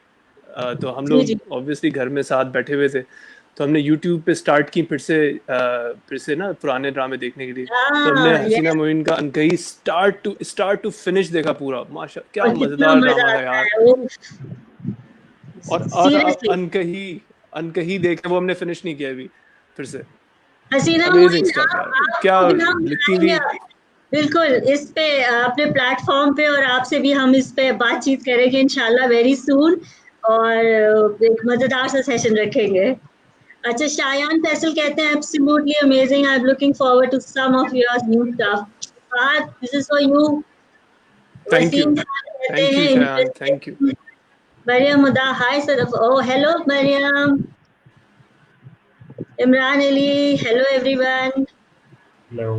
तो हम जी जी, लोग ऑब्वियसली घर में साथ बैठे हुए थे, तो हमने यूट्यूब पे स्टार्ट की फिर से ना पुराने ड्रामे देखने के लिए। तो हमने हाँ हसीना yes, मोइन का अनकही स्टार्ट टू फिनिश देखा पूरा। माशा, क्या और कितना मजेदार मजा ड्रामा है आता यार। है वो, और सीरियसली। अनकही देखे, वो हमने फिनिश नहीं किया अभी फिर से। हसीना अमेजिंग मोइन, स्टफ यार, क्या आपको भी हम लिखती बुलाएंगे थी। बिल्कुल इस पे, अपने प्लेटफॉर्म पे, और आपसे भी हम इस पे बातचीत करेंगे इंशाल्लाह वेरी सून, और एक मजेदार सा सेशन रखेंगे। अच्छा, शायान फैसल कहते हैं absolutely amazing, I am looking forward to some of your new stuff. This is for you. Thank you, Wasim Khan कहते थैंक हैं you Shayan, thank you. Interesting. Mariam Muda, hi Sadaf, oh hello Mariam. Imran Ali, hello everyone. Hello.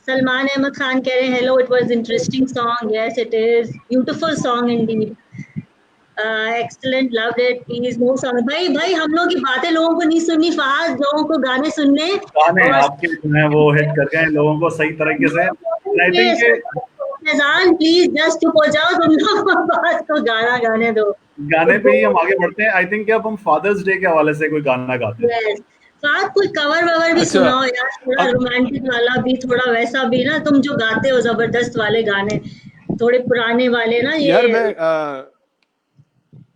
Salman Ahmed Khan कह रहे हैं hello, it was interesting song, yes it is beautiful song indeed, excellent, loved it, please more song. भाई भाई हम लोग की बातें लोगों को नहीं सुननी, फहाद लोगों को गाने सुनने, गाने और आपके जो है वो हिट कर गए लोगों को सही तरीके से। आई थिंक कि फैजान प्लीज जस्ट चुप हो जाओ, तुम लोग बात को गाना गाने दो। गाने पे ही हम आगे बढ़ते हैं। आई थिंक कि अब हम फादर्स डे के हवाले से कोई गाना गाते हैं। Yes. फहाद कोई कवर ववर भी अच्छा, सुनाओ यार, थोड़ा अब रोमांटिक वाला भी, थोड़ा वैसा भी ना, तुम जो गाते हो जबरदस्त वाले गाने, थोड़े पुराने वाले ना, यार ये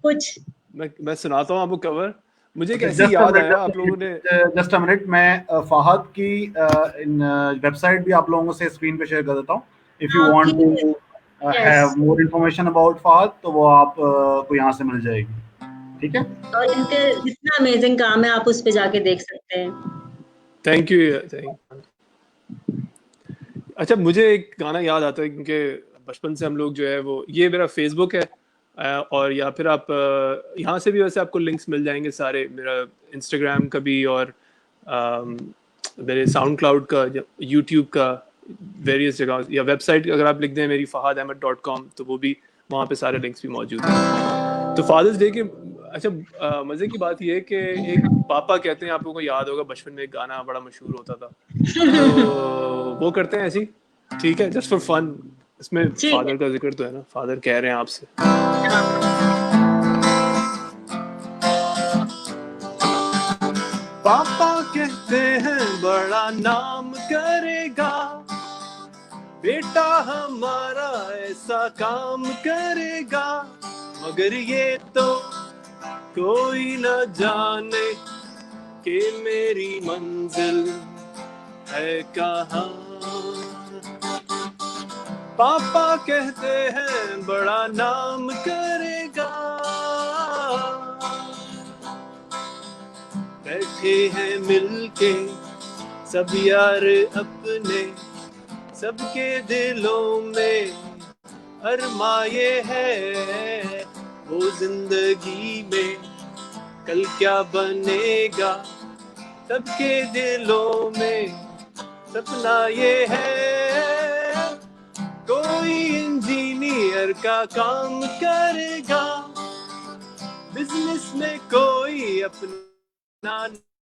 कुछ। मैं सुनाता हूँ आपको कवर। मुझे एक अच्छा, ऐसी याद आया, आप लोगों ने जस्ट अ मिनट, मैं फहद की वेबसाइट भी आप लोगों से स्क्रीन पे शेयर कर देता हूँ। इफ यू हाँ want please, to yes. Have more information about Fahad, तो वो आप को यहाँ से मिल जाएगी। ठीक है। और इनके इतना अमेजिंग काम है, आप उस पे जाके देख सकते हैं। Thank you. अच्छा, मुझे एक गाना याद आता है, क्योंकि बचपन से हम लोग जो है वो, ये मेरा फेसबुक है, और या फिर आप यहाँ से भी वैसे आपको लिंक्स मिल जाएंगे सारे, मेरा इंस्टाग्राम का भी, और मेरे साउंड क्लाउड का, यूट्यूब का, वेरियस जगह, या वेबसाइट अगर आप लिख दें मेरी fahadahmed.com, तो वो भी, वहाँ पे सारे लिंक्स भी मौजूद हैं। तो फादर्स डे के, अच्छा, मज़े की बात ये है कि एक पापा कहते हैं, आप लोगों को याद होगा बचपन में एक गाना बड़ा मशहूर होता था, तो वो करते हैं ऐसी, ठीक है, जस्ट फॉर फन। इसमें ठीक है। फादर का जिक्र तो है ना, फादर कह रहे हैं आपसे। पापा कहते हैं बड़ा नाम करेगा, बेटा हमारा ऐसा काम करेगा, मगर ये तो कोई न जाने कि मेरी मंजिल है कहाँ। पापा कहते हैं बड़ा नाम करेगा, बैठे हैं मिलके सब यार अपने, सबके दिलों में अरमाए है, वो जिंदगी में कल क्या बनेगा, सबके दिलों में सपना ये है, कोई इंजीनियर का काम करेगा, बिजनेस में कोई अपना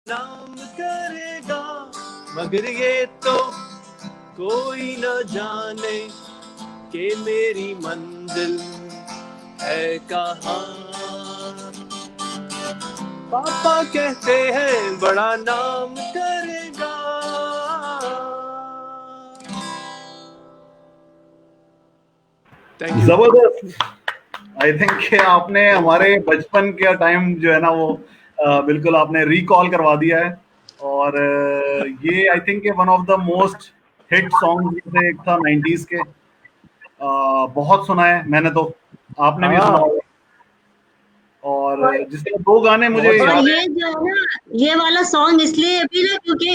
नाम करेगा, मगर ये तो कोई न जाने कि मेरी मंजिल है कहाँ। पापा कहते हैं बड़ा नाम करेगा। Thank you. जबरदस्त। आई थिंक कि आपने हमारे बचपन का टाइम जो है ना वो बिल्कुल आपने रिकॉल करवा दिया है। और ये I think one of the most hit song में से एक था 90s के। बहुत सुना है मैंने तो, आपने भी सुना होगा। और जिसके दो गाने मुझे और याद ये जो है ना, ये वाला सॉन्ग इसलिए भी ना, क्योंकि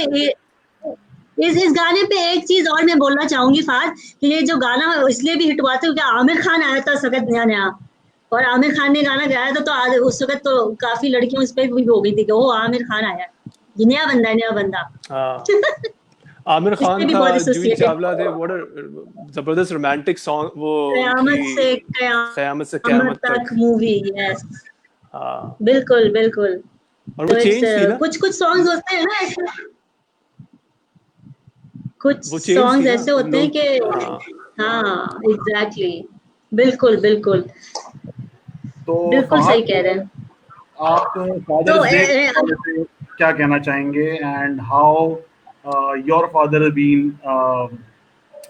इस गाने पे एक चीज और मैं बोलना चाहूंगी फाज, कि ये जो गाना इसलिए भी हिट हुआ था क्योंकि आमिर खान आया था सखत नया नया, और आमिर खान ने गाना गाया था, तो उस वक्त तो काफी लड़कियां उस पर भी हो गई थी कि वो आमिर खान आया, ये नया बंदा हाँ, आमिर इससे खान भी था, बहुत जूही एसोसिएटेड। चावला थे, व्हाट अ जबरदस्त रोमांटिक सॉन्ग वो उनकी कयामत से क़यामत तक तक। मूवी, यस, हाँ, बिल्कुल बिल्कुल। और वो तो इट्स चेंज थी ना, कुछ कुछ सॉन्ग्स होते हैं ना ऐसे, कुछ वो चेंज थी सॉन्ग्स ना ऐसे होते हैं लोग। कि हाँ, हाँ एग्जैक्टली, बिल्कुल बिल्कुल, तो बिल्कुल सही फहद, कह रहे हैं। आप तो फादर्स डे के हवाले से क्या कहना चाहेंगे, and how your father been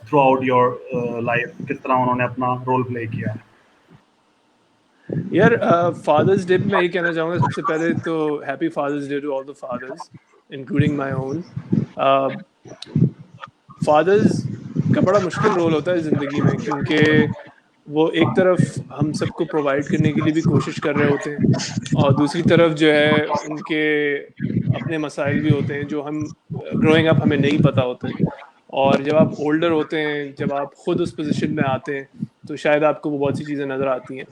throughout your life, किस तरह उन्होंने अपना रोल प्ले किया? यार फादर्स डे पे मैं ये कहना चाहूँगा, सबसे पहले तो happy father's day to all the fathers including my own. Fathers का बड़ा मुश्किल रोल होता है ज़िंदगी में, क्योंकि वो एक तरफ हम सबको प्रोवाइड करने के लिए भी कोशिश कर रहे होते हैं, और दूसरी तरफ जो है उनके अपने मसाइल भी होते हैं जो हम ग्रोइंग अप हमें नहीं पता होते हैं। और जब आप ओल्डर होते हैं, जब आप खुद उस पोजीशन में आते हैं, तो शायद आपको वो बहुत सी चीज़ें नज़र आती हैं।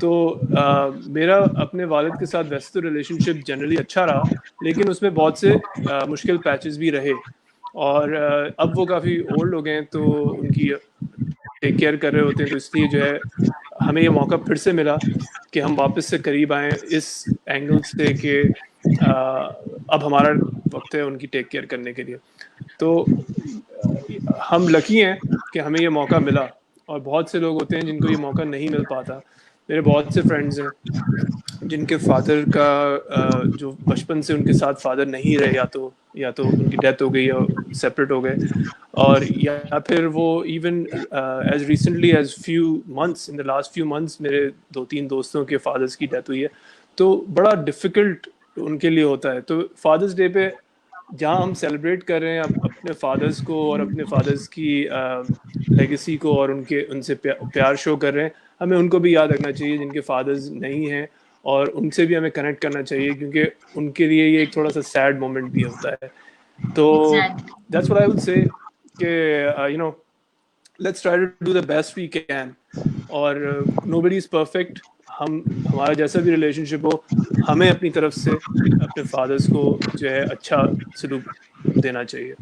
तो मेरा अपने वालिद के साथ वैसे तो रिलेशनशिप जनरली अच्छा रहा, लेकिन उसमें बहुत से मुश्किल पैचेस भी रहे। और अब वो काफ़ी ओल्ड हो गए हैं, तो उनकी टेक केयर कर रहे होते हैं, तो इसलिए जो है हमें ये मौका फिर से मिला कि हम वापस से करीब आएँ इस एंगल से कि अब हमारा वक्त है उनकी टेक केयर करने के लिए। तो हम लकी हैं कि हमें ये मौका मिला, और बहुत से लोग होते हैं जिनको ये मौका नहीं मिल पाता। मेरे बहुत से फ्रेंड्स हैं जिनके फादर का जो बचपन से उनके साथ फादर नहीं रहे, या तो उनकी डेथ हो गई या सेपरेट हो गए, और या फिर वो even as recently as few months, in the last few months मेरे 2-3 दोस्तों के फादर्स की डेथ हुई है। तो बड़ा डिफ़िकल्ट उनके लिए होता है। तो फादर्स डे पे जहाँ हम सेलिब्रेट कर रहे हैं अपने फादर्स को और अपने फादर्स की लेगेसी को, और उनसे प्यार शो कर रहे हैं, हमें उनको भी याद रखना चाहिए जिनके फादर्स नहीं हैं, और उनसे भी हमें कनेक्ट करना चाहिए, क्योंकि उनके लिए ये एक थोड़ा सा सैड मोमेंट भी होता है। तो exactly, that's what I would say कि you know, let's try to do the best we can, और नोबडी इज़ परफेक्ट। हमारा जैसा भी रिलेशनशिप हो, हमें अपनी तरफ से अपने फादर्स को जो है अच्छा सलूक देना चाहिए।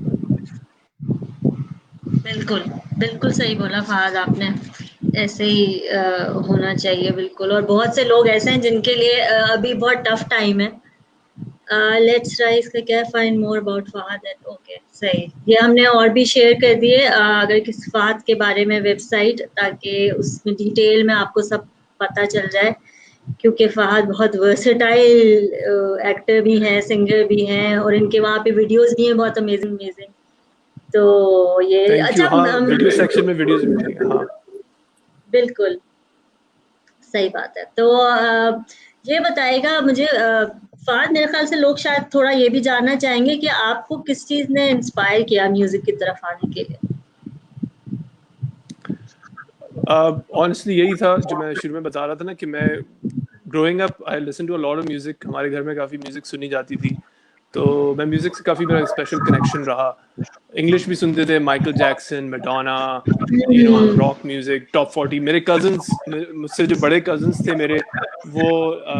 बिल्कुल बिल्कुल सही बोला फहद आपने, ऐसे ही होना चाहिए बिल्कुल। और बहुत से लोग ऐसे हैं जिनके लिए अभी बहुत टफ टाइम है। लेट्स ट्राई, इसका क्या find more about Fahad at, okay सही, ये हमने और भी शेयर कर दिए अगर किस फहद के बारे में वेबसाइट, ताकि उसमें डिटेल में आपको सब पता चल जाए, क्योंकि फहद बहुत वर्सेटाइल एक्टर भी हैं, सिंगर भी हैं, और इनके वहाँ पे वीडियोस भी हैं बहुत अमेजिंग अमेजिंग। तो ये थैंक यू। अच्छा, हाँ, वीडियो सेक्शन में वीडियोस मिलेंगे। हाँ, बिल्कुल सही बात है। तो ये बताएगा मुझे फहद, मेरे ख्याल से लोग शायद थोड़ा ये भी जानना चाहेंगे कि आपको किस चीज ने इंस्पायर किया म्यूजिक की तरफ आने के लिए? ऑनेस्टली यही था जो मैं शुरू में बता रहा था ना, कि मैं growing up I listen to a lot of music. हमारे घर में काफ़ी म्यूजिक सुनी जाती थी, तो मैं म्यूजिक से काफ़ी मेरा स्पेशल कनेक्शन रहा। इंग्लिश भी सुनते थे, Michael Jackson, Madonna, rock music, top 40। मेरे कजन्स, मुझसे जो बड़े कजन्स थे मेरे, वो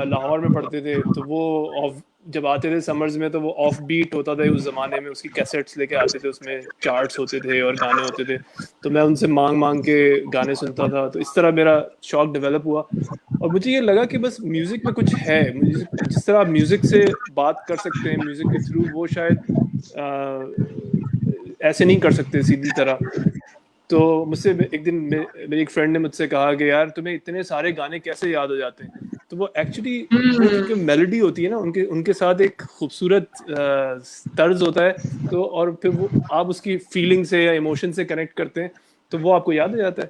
लाहौर में पढ़ते थे, तो वो जब आते थे समर्स में, तो वो ऑफ बीट होता था उस ज़माने में, उसकी कैसेट्स लेके आते थे, उसमें चार्ट्स होते थे और गाने होते थे, तो मैं उनसे मांग मांग के गाने सुनता था। तो इस तरह मेरा शौक डेवलप हुआ, और मुझे ये लगा कि बस म्यूज़िक में कुछ है। म्यूज़िक, जिस तरह आप म्यूज़िक से बात कर सकते हैं म्यूज़िक के थ्रू, वो शायद ऐसे नहीं कर सकते सीधी तरह। तो मुझसे एक दिन मेरी एक फ्रेंड ने मुझसे कहा कि यार तुम्हें इतने सारे गाने कैसे याद हो जाते हैं? तो वो एक्चुअली वो जो मेलोडी होती है ना, उनके उनके साथ एक खूबसूरत तर्ज होता है, तो और फिर वो आप उसकी फीलिंग से या इमोशन से कनेक्ट करते हैं, तो वो आपको याद हो जाता है।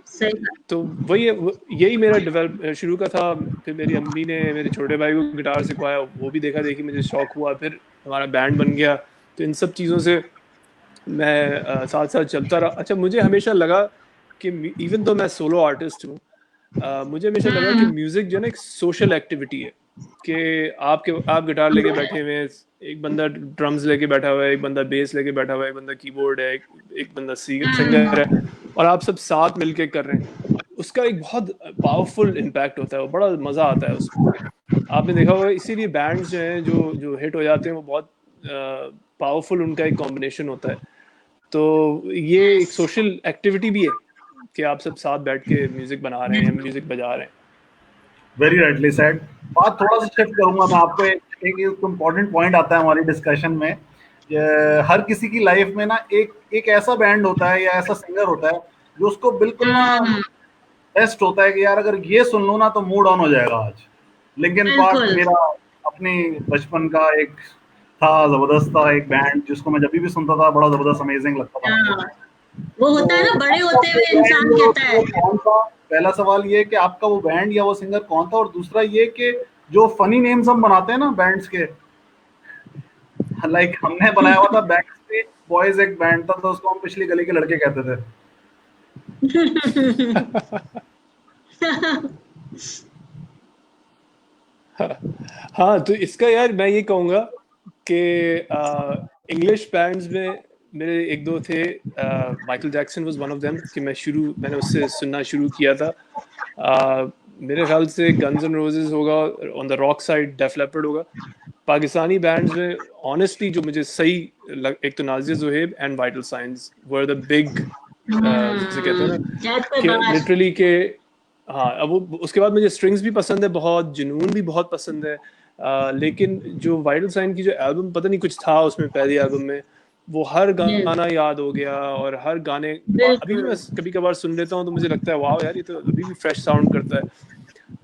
सही तो यही मेरा डेवलप शुरू का था। फिर मेरी अम्मी ने मेरे छोटे भाई को गिटार सिखवाया, वो भी देखा देखी मुझे शौक हुआ, फिर हमारा बैंड बन गया। तो इन सब चीज़ों से मैं साथ साथ चलता रहा। अच्छा, मुझे हमेशा लगा कि इवन तो मैं सोलो आर्टिस्ट हूँ, मुझे हमेशा लगा कि म्यूज़िक जो है ना एक सोशल एक्टिविटी है, कि आप गिटार लेके बैठे हुए हैं, एक बंदा ड्रम्स लेके बैठा हुआ है, एक बंदा बेस लेके बैठा हुआ है, एक बंदा कीबोर्ड है, एक बंदा सिंगर है, और आप सब साथ मिलके कर रहे हैं। उसका एक बहुत पावरफुल इम्पैक्ट होता है, वो बड़ा मज़ा आता है उसमें। आपने देखा होगा इसीलिए बैंड्स जो हैं जो हिट हो जाते हैं वो बहुत पावरफुल उनका एक कॉम्बिनेशन होता है। तो ये एक सोशल एक्टिविटी भी है कि आप सब साथ बैठ के म्यूजिक बना रहे हैं, म्यूजिक बजा रहे हैं। Very rightly said. बात थोड़ा सा शिफ्ट करूंगा मैं आपको, एक इम्पोर्टेंट पॉइंट आता है हमारी डिस्कशन में। हर किसी की लाइफ में ना एक ऐसा बैंड होता है या ऐसा सिंगर होता है जो उसको बिल्कुल ना बेस्ट होता है कि यार अगर ये सुन लो ना तो मूड ऑन हो जाएगा आज। लिंकिन पार्क बिल्कुल। मेरा अपनी बचपन का एक था, जबरदस्त था एक बैंड जिसको मैं जब भी सुनता था बड़ा जबरदस्त अमेजिंग लगता था मुझे। हाँ, वो होता है ना, तो बड़े आपका होते वो हुए इंसान बैंड कहता है। वो कौन था? पहला सवाल ये कि आपका वो बैंड या वो सिंगर कौन था, और दूसरा ये कि जो फनी नेम्स हम बनाते हैं ना बैंड्स के, लाइक हमने बनाया हुआ था बैक स्ट्रीट बॉयज एक बैंड था, तो उसको हम पिछली गली के लड़के कहते थे। हाँ, तो इसका यार मैं ये कहूँगा कि इंग्लिश बैंड्स में मेरे एक दो थे, Michael Jackson was one of them, कि मैंने उससे सुनना शुरू किया था। मेरे ख्याल से गन्स एंड रोजेस होगा, on the rock side def leppard होगा। पाकिस्तानी बैंड्स में ऑनेस्टली जो मुझे सही एक तो Nazir Zuhaib and vital science were the big, जिसे कहते हैं ना that's the कि बात। लिटरली के, हाँ। अब वो उसके बाद मुझे स्ट्रिंग्स भी पसंद है बहुत, जुनून भी बहुत पसंद है। लेकिन जो वाइटल साइन की जो एल्बम, पता नहीं कुछ था उसमें पहली एल्बम में, वो हर Yes, गाना याद हो गया, और हर गाने अभी भी मैं बिल्कुल। कभी कभार सुन लेता हूँ तो मुझे लगता है वाह यार ये तो अभी भी फ्रेश साउंड करता है।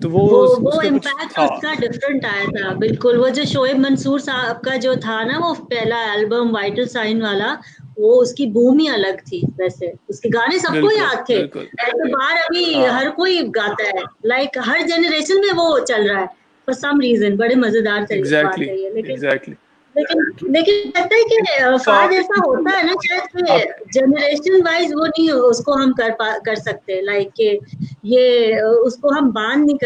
तो वो वो उसका कुछ इम्पैक्ट था। उसका डिफरेंट आया था, बिल्कुल। वो जो शोएब मंसूर साहब का जो था ना, वो पहला एल्बम वाइटल साइन वाला, वो उसकी बूम ही अलग थी। वैसे उसके गाने सबको बिल्कुल याद थे, बिल्कुल। एतबार अभी हाँ, हर कोई गाता है, लाइक हर जनरेशन में वो चल रहा है फॉर सम रीजन। बड़े मजेदार बात एग्जैक्टली है ये। लेकिन एग्जैक्टली। लेकिन कहते हैं कि फाज ऐसा होता है ना, शायद आप कि जनरेशन वाइज वो नहीं, उसको हम कर सकते, लाइक कि ये उसको हम बंद नहीं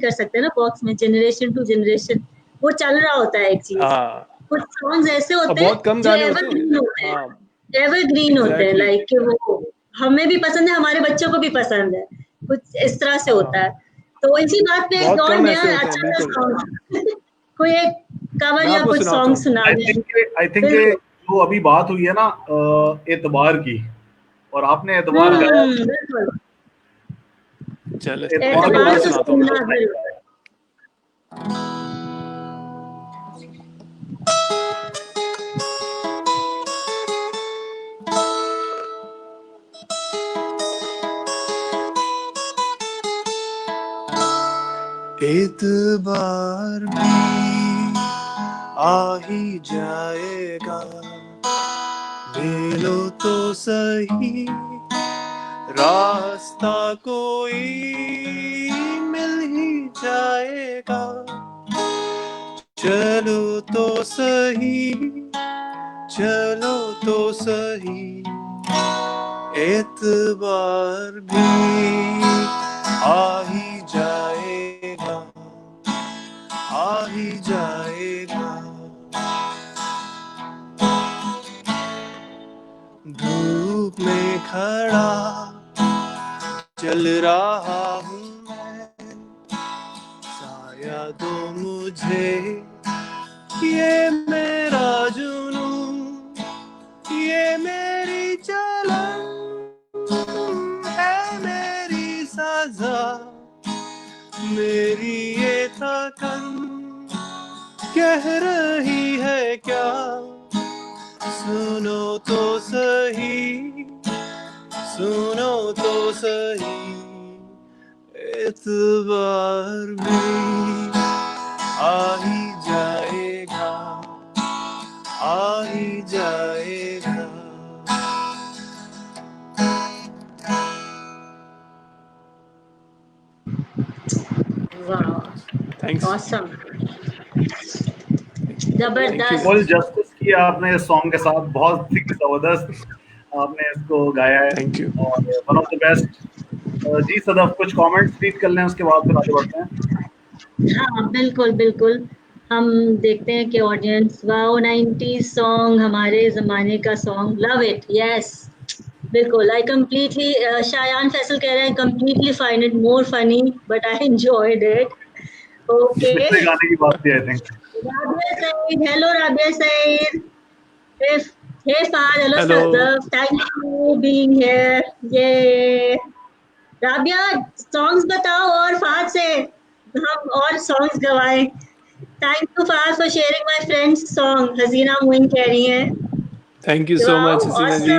कर सकते ना बॉक्स में, जनरेशन टू जनरेशन वो चल रहा होता है एक चीज। हाँ, कुछ सॉन्ग्स ऐसे और होते हैं बहुत कम जो गाने होते हैं। एवरग्रीन होते हैं, हाँ, एवरग्रीन होते हैं, एग्जैक्टली। लाइक कि वो हमें भी पसंद है, हमारे बच्चों को भी पसंद है, कुछ इस तरह से होता हाँ, है। तो इसी बात पे एक बहुत और कम नया ऐसे होते हैं, अच्छा सा बिल्कुल। सॉन्ग कोई एक कवर मैं या आपको कुछ सुनाता सॉन्ग हूँ। सुना दें। आई थिंक बिल्कुल। जो अभी बात हुई है ना एतबार की, और आपने एतबार गाया, बिल्कुल। चल तो एतबार का एतबार एतबार तो गाना सुनाता हूँ मैं सुनना आपको। बिल्कुल। एतबार भी आ ही जाएगा, ले लो तो सही रास्ता कोई मिल ही जाएगा, चलो तो सही, चलो तो सही, एतबार भी आ ही जाएगा, आ ही जाएगा। धूप में खड़ा चल रहा हूँ मैं, साया दो मुझे ये मेरा जुनून, ये मेरी चलन है, मेरी सजा, मेरी ये थकन कह रही है क्या, सुनो तो सही, सुनो तो सही, एतबार भी आ ही जाएगा, आ ही जाएगा। वाह, thanks. Awesome, thank you. Full जबरदस्त। जस्टिस किया आपने इस सॉन्ग के साथ, बहुत ही जबरदस्त आपने इसको गाया है, थैंक यू। और वन ऑफ द बेस्ट। जी सदफ, कुछ कमेंट्स रीड कर लें उसके बाद फिर आगे बढ़ते हैं। हाँ, बिल्कुल बिल्कुल। हम देखते हैं कि ऑडियंस, वाओ 90s सॉन्ग, हमारे जमाने का सॉन्ग, लव इट, यस। बिल्कुल आई कम्प्लीटली शायान फैसल कह रहे हैं completely find it more funny but I enjoyed it okay पिछले गाने की बात थी I think. Rabia Saeed hello Rabia Saeed hey Fahad hello Hello. Sadaf thank you for being here ये राबिया सॉन्ग्स बताओ और फहद से हम और सॉन्ग्स गवाएं thank you Fahad for sharing my friends song Hasina Moin कह रही हैं thank you so much Hasina ji.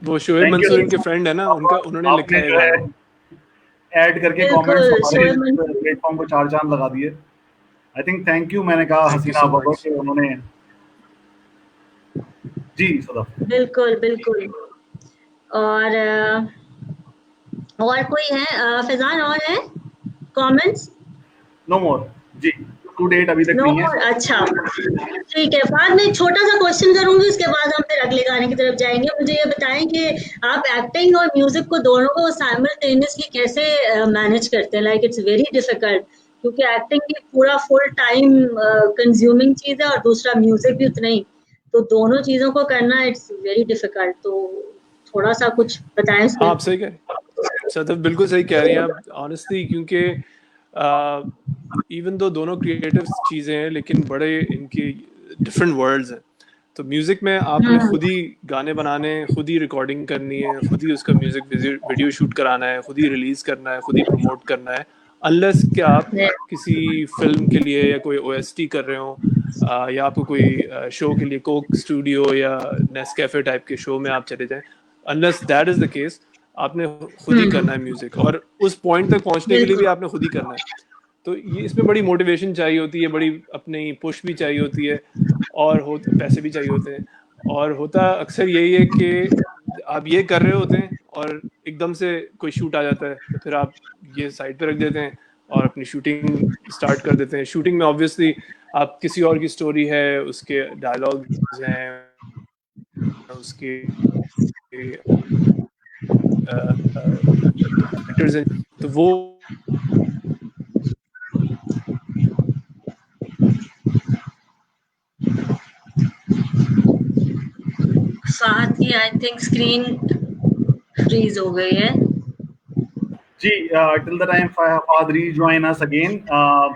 वो शोएब Thank you. मंसूर इनके फ्रेंड है ना, उन्होंने लिखा आपने है जो है गाना। ऐड करके बिल्कुल, कमेंट्स हमारे शोएब मंसूर। प्लेटफॉर्म को 4 चांद लगा दिए। आई थिंक थैंक यू मैंने कहा Thank you हसीना so आपा को much. कि उन्होंने जी सदफ बिल्कुल बिल्कुल और कोई है फैजान और है कमेंट्स नो मोर जी टू डेट अभी तक नो नहीं है। मोर अच्छा ठीक है बाद में एक छोटा सा क्वेश्चन करूंगी उसके बाद हम फिर अगले गाने की तरफ जाएंगे मुझे ये बताएं कि आप एक्टिंग और म्यूजिक को दोनों को साइमल्टेनियसली कैसे मैनेज करते हैं लाइक इट्स वेरी डिफिकल्ट क्योंकि एक्टिंग भी पूरा फुल टाइम कंज्यूमिंग चीज है और दूसरा म्यूजिक भी उतना ही तो दोनों चीजों को करना इट्स वेरी डिफिकल्ट तो थोड़ा सा कुछ बताएं हाँ आप सही कह रहे हैं सदफ, बिल्कुल सही कह रही हैं आप ऑनेस्टली, क्योंकि इवन दो दोनों क्रिएटिव चीज़ें हैं लेकिन बड़े इनके डिफरेंट वर्ल्ड्स हैं। तो म्यूज़िक में आपने खुद ही गाने बनाने, खुद ही रिकॉर्डिंग करनी है, खुद ही उसका म्यूज़िक वीडियो शूट कराना है, खुद ही रिलीज़ करना है, खुद ही प्रमोट करना है। अनलेस कि आप किसी फिल्म के लिए या कोई OST कर रहे हो या आपको कोई शो के लिए कोक स्टूडियो या नेस्कैफे टाइप के शो में आप चले जाएं, unless that is the case आपने खुद ही करना है म्यूज़िक, और उस पॉइंट तक पहुंचने के लिए भी आपने खुद ही करना है। तो ये इसमें बड़ी मोटिवेशन चाहिए होती है, बड़ी अपनी पुश भी चाहिए होती है, और पैसे भी चाहिए होते हैं। और होता अक्सर यही है कि आप ये कर रहे होते हैं और एकदम से कोई शूट आ जाता है, तो फिर आप ये साइड पे रख देते हैं और अपनी शूटिंग स्टार्ट कर देते हैं। शूटिंग में ऑब्वियसली आप किसी और की स्टोरी है, उसके डायलॉग्स हैं, उसके एक्टर्स हैं, तो वो फहद की आई थिंक स्क्रीन फ्रीज हो गई है जी till the time father rejoin us again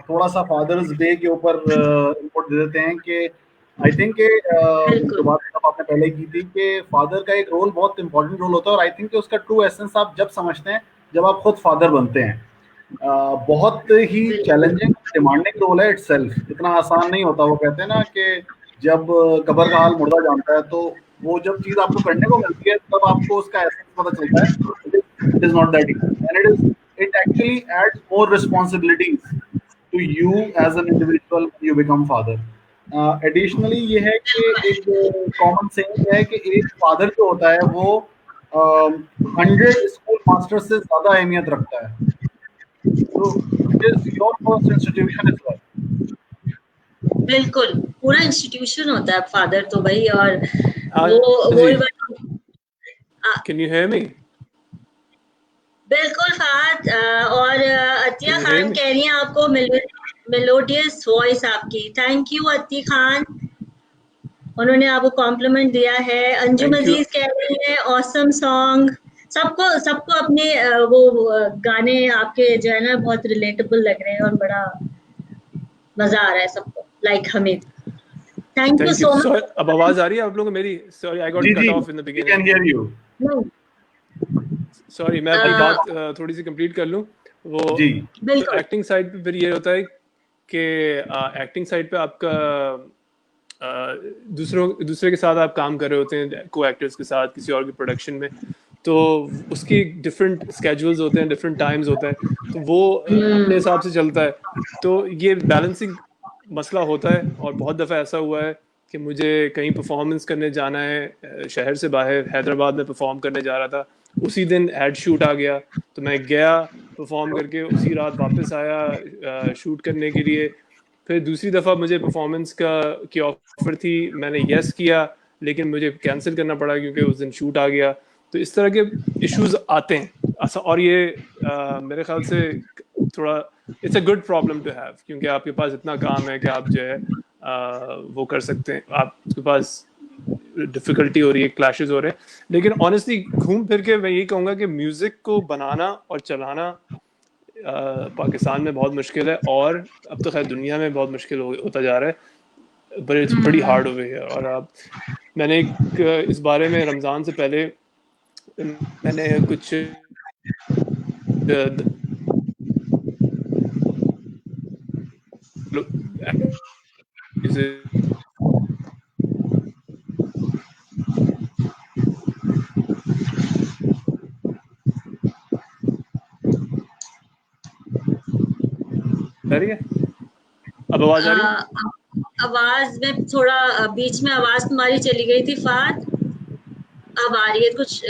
थोड़ा सा फादर्स डे के ऊपर इनपुट दे देते हैं कि आई थिंक जो बात आपने पहले की थी कि फादर का एक रोल बहुत इंपॉर्टेंट रोल होता है और आई थिंक उसका ट्रू एसेंस आप जब समझते हैं जब आप खुद फादर बनते हैं। बहुत ही चैलेंजिंग डिमांडिंग रोल है इटसेल्फ, इतना आसान नहीं होता। वो कहते हैं ना कि जब कब्र का हाल मुर्दा जानता है, तो वो जब चीज़ आपको करने को मिलती है तब आपको उसका एसेंस पता चलता है। It is not that easy, and it actually adds more responsibilities to you as an individual when you become father. Additionally ये है कि एक कॉमन सेइंग है कि एक फादर जो होता है वो 100 स्कूल मास्टर से ज़्यादा अहमियत रखता है। So it is your first institution as well. बिल्कुल पूरा इंस्टीट्यूशन होता है फादर तो भाई। और Can you hear me? बिल्कुल फहद और अतिया खान कह रही हैं आपको मेलोडियस वॉइस आपकी। थैंक यू अति खान, उन्होंने आपको कॉम्प्लीमेंट दिया है। अंजुम अजीज कह रही हैं ऑसम सॉन्ग। सबको अपने वो गाने आपके जो है ना बहुत रिलेटेबल लग रहे हैं और बड़ा मजा आ रहा है सबको, लाइक हमें। Thank you so much. अब आवाज आ रही है आप लोगों को मेरी? Sorry I got cut off in the beginning. Can hear you. Sorry मैं अपनी बात थोड़ी सी कंप्लीट कर लूं। वो जी तो एक्टिंग साइड पे फिर ये होता है कि एक्टिंग साइड पे आपका दूसरे के साथ आप काम कर रहे होते हैं, को एक्टर्स के साथ किसी और की प्रोडक्शन में, तो उसकी डिफरेंट स्केड्यूल्स होते हैं, डिफरेंट टाइम्स होता है, तो वो अपने हिसाब से चलता है। तो ये बैलेंसिंग मसला होता है। और बहुत दफ़ा ऐसा हुआ है कि मुझे कहीं परफॉर्मेंस करने जाना है, शहर से बाहर हैदराबाद में परफॉर्म करने जा रहा था, उसी दिन एड शूट आ गया, तो मैं गया परफॉर्म करके उसी रात वापस आया शूट करने के लिए। फिर दूसरी दफ़ा मुझे परफॉर्मेंस की ऑफ़र थी, मैंने येस किया, लेकिन मुझे कैंसिल करना पड़ा क्योंकि उस दिन शूट आ गया। तो इस तरह के इश्यूज आते हैं। और ये मेरे ख्याल से थोड़ा it's a good problem to have, क्योंकि आपके पास इतना काम है कि आप जो है वो कर सकते हैं, आपके पास डिफिकल्टी हो रही है, क्लैशेस हो रहे हैं, लेकिन ऑनेस्टली घूम फिर के मैं यही कहूँगा कि म्यूज़िक को बनाना और चलाना पाकिस्तान में बहुत मुश्किल है, और अब तो खैर दुनिया में बहुत मुश्किल होता जा रहा है, but it's pretty hard over here. और अब मैंने इस बारे में रमज़ान से पहले मैंने कुछ आ रही है, अब आवाज आ रही है? आवाज में थोड़ा बीच में आवाज तुम्हारी चली गई थी फहद, अब आ रही है कुछ।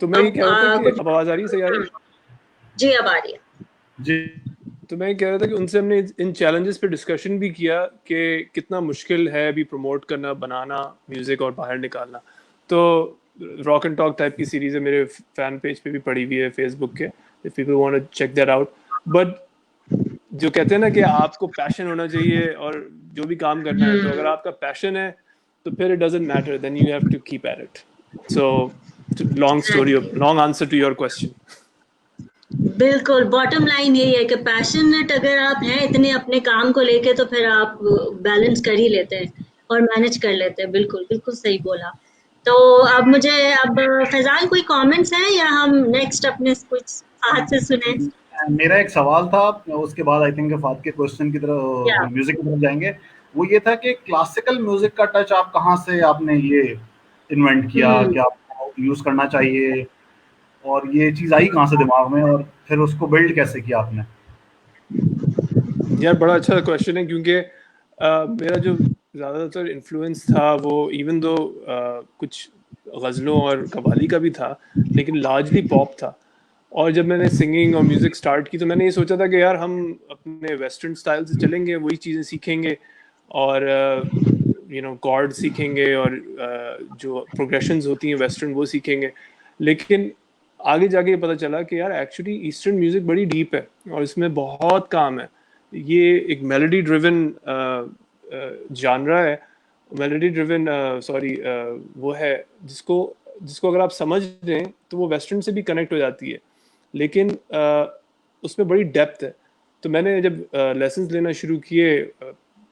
तो मैं ये कह रहा था कि अब आवाज आ रही है, सही आ रही है? जी अब आ रही है जी। तो मैं कह रहा था कि उनसे हमने इन चैलेंजेस पे डिस्कशन भी किया कि कितना मुश्किल है अभी प्रमोट करना, बनाना म्यूजिक और बाहर निकालना। तो रॉक एंड टॉक टाइप की सीरीज है, मेरे फैन पेज पे भी पड़ी हुई है फेसबुक के, if people want to check that out. But जो कहते हैं ना कि आपको पैशन होना चाहिए और जो भी काम करना है, तो अगर आपका पैशन है तो फिर it doesn't matter, then you have to keep at it. So long story, long answer to your question. बिल्कुल, बॉटम लाइन यही है कि पैशनेट अगर आप हैं इतने अपने काम को लेके, तो फिर आप बैलेंस कर ही लेते हैं और मैनेज कर लेते हैं। बिल्कुल बिल्कुल सही बोला। तो अब फैजान कोई कमेंट्स हैं या हम नेक्स्ट अपने कुछ हाथ से सुने? मेरा एक सवाल था, उसके बाद आई थिंक फात के क्वेश्चन की तरफ, म्यूजिक की तरफ जाएंगे। वो ये था कि क्लासिकल म्यूजिक का टच आप कहाँ से आपने ये इन्वेंट किया कि आपको यूज करना चाहिए, और ये चीज आई कहाँ से दिमाग में, और फिर उसको बिल्ड कैसे किया आपने? यार बड़ा अच्छा क्वेश्चन है, क्योंकि मेरा जो ज़्यादातर इन्फ्लुएंस था वो इवन दो कुछ गज़लों और कव्वाली का भी था, लेकिन लार्जली पॉप था। और जब मैंने सिंगिंग और म्यूज़िक स्टार्ट की तो मैंने ये सोचा था कि यार हम अपने वेस्टर्न स्टाइल से चलेंगे, वही चीज़ें सीखेंगे और कॉर्ड सीखेंगे और जो प्रोग्रेशंस होती हैं वेस्टर्न वो सीखेंगे। लेकिन आगे जाके पता चला कि यार एक्चुअली ईस्टर्न म्यूज़िक बड़ी डीप है और इसमें बहुत काम है। ये एक मेलोडी ड्रिवन जानरा है, मेलोडी ड्रिवन वो है जिसको अगर आप समझ लें तो वो वेस्टर्न से भी कनेक्ट हो जाती है, लेकिन उसमें बड़ी डेप्थ है। तो मैंने जब लेसन्स लेना शुरू किए,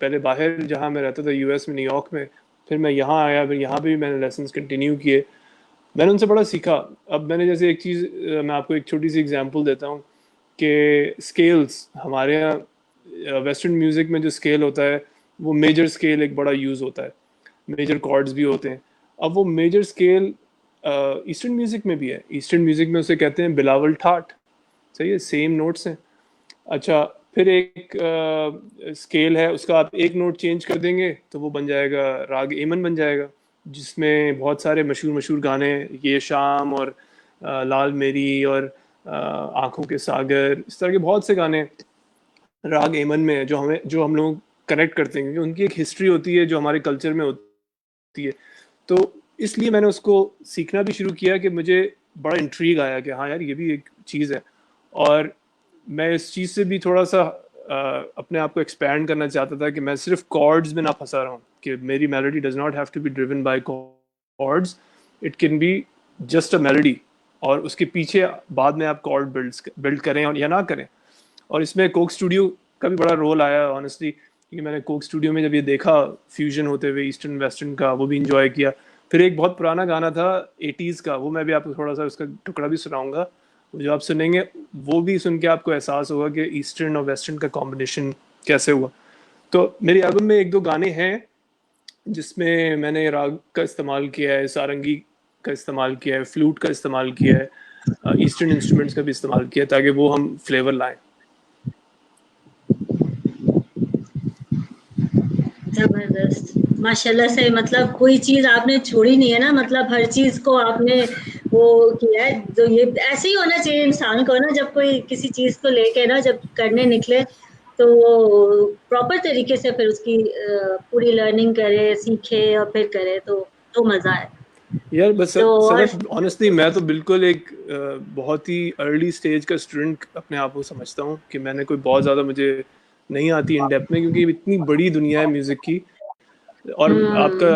पहले बाहर जहाँ मैं रहता था यूएस में, न्यूयॉर्क में, फिर मैं यहाँ आया, फिर यहाँ पे भी मैंने लेसन्स कंटिन्यू किए, मैंने उनसे बड़ा सीखा। अब मैंने जैसे एक चीज़, मैं आपको एक छोटी सी एग्जांपल देता हूँ कि स्केल्स हमारे यहाँ वेस्टर्न म्यूज़िक में जो स्केल होता है वो मेजर स्केल एक बड़ा यूज़ होता है, मेजर कॉर्ड्स भी होते हैं। अब वो मेजर स्केल ईस्टर्न म्यूज़िक में भी है, ईस्टर्न म्यूज़िक में उसे कहते हैं बिलावल ठाट, सही है, सेम नोट्स हैं। अच्छा, फिर एक स्केल है, उसका आप एक नोट चेंज कर देंगे तो वो बन जाएगा राग एमन बन जाएगा, जिसमें बहुत सारे मशहूर गाने, ये शाम और लाल मेरी और आँखों के सागर, इस तरह के बहुत से गाने राग एमन में है जो हम लोग कनेक्ट करते हैं, क्योंकि उनकी एक हिस्ट्री होती है जो हमारे कल्चर में होती है। तो इसलिए मैंने उसको सीखना भी शुरू किया कि मुझे बड़ा इंट्रीग आया कि हाँ यार ये भी एक चीज़ है, और मैं इस चीज़ से भी थोड़ा सा अपने आप को एक्सपैंड करना चाहता था कि मैं सिर्फ कॉर्ड्स में ना फंसा रहा हूँ, कि मेरी melody does not have to be driven by chords, it can be just a melody, और उसके पीछे बाद में आप कॉर्ड बिल्ड करें और या ना करें। और इसमें कोक स्टूडियो का भी बड़ा रोल आया ऑनेस्टली, क्योंकि मैंने कोक स्टूडियो में जब ये देखा फ्यूजन होते हुए ईस्टर्न वेस्टर्न का, वो भी इंजॉय किया। फिर एक बहुत पुराना गाना था 80s का, वो मैं भी आपको थोड़ा सा उसका टुकड़ा भी सुनाऊंगा, जो आप सुनेंगे वो भी सुन के आपको एहसास होगा कि ईस्टर्न और वेस्टर्न का कॉम्बिनेशन कैसे हुआ। तो मेरी एल्बम में एक दो गाने हैं जिसमें मैंने राग का इस्तेमाल किया है, सारंगी का इस्तेमाल किया है, फ्लूट का इस्तेमाल किया है, ईस्टर्न इंस्ट्रूमेंट्स का भी इस्तेमाल किया है, ताकि वो हम फ्लेवर लाएं। जबरदस्त, माशाल्लाह से, मतलब कोई चीज आपने छोड़ी नहीं है ना, मतलब हर चीज को आपने वो किया है। जो ये ऐसे ही होना चाहिए इंसान को ना, जब कोई किसी चीज को लेके ना जब करने निकले तो वो प्रॉपर तरीके से फिर उसकी पूरी लर्निंग करे, सीखे और फिर करे तो मजा है यार। बस तो। सदफ ऑनेस्टली मैं तो बिल्कुल एक बहुत ही अर्ली स्टेज का स्टूडेंट अपने आप को समझता हूँ, कि मैंने कोई बहुत ज़्यादा मुझे नहीं आती इन डेप्थ में, क्योंकि इतनी बड़ी दुनिया है म्यूज़िक की। और आपका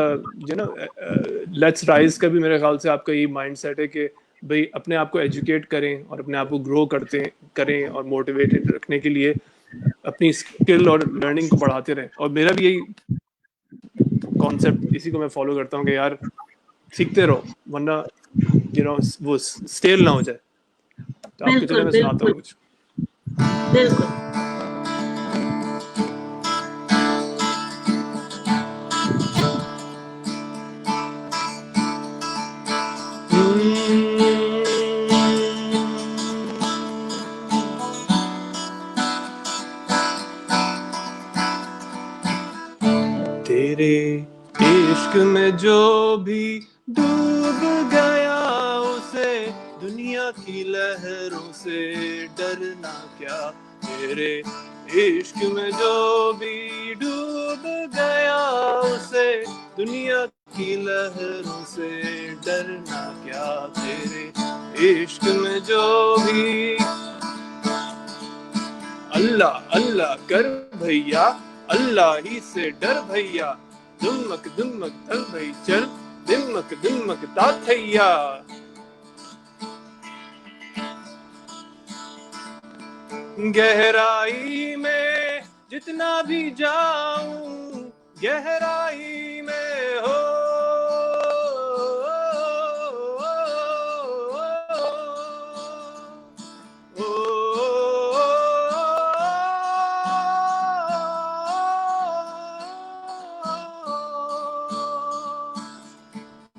जो ना लेट्स राइज का भी मेरे ख्याल से आपका यही माइंडसेट है कि भाई अपने आप को एजुकेट करें और अपने आप को ग्रो करें और मोटिवेटेड रखने के लिए अपनी स्किल और लर्निंग को बढ़ाते रहें। और मेरा भी यही कॉन्सेप्ट, इसी को मैं फॉलो करता हूँ कि यार सीखते रहो, वरना वो स्टेल ना हो जाए। तो आपको चले मैं सुनाता हूँ कुछ। बिल्कुल। तेरे इश्क में जो भी डूब गया उसे दुनिया की लहरों से डरना क्या। तेरे इश्क में जो भी डूब गया उसे दुनिया की लहरों से डरना क्या। तेरे इश्क में जो भी अल्लाह अल्लाह कर भैया, अल्लाह ही से डर भैया, दुमक दुमक धल भई चल, दिमक दिमक ताथैया। गहराई में जितना भी जाऊं, गहराई में हो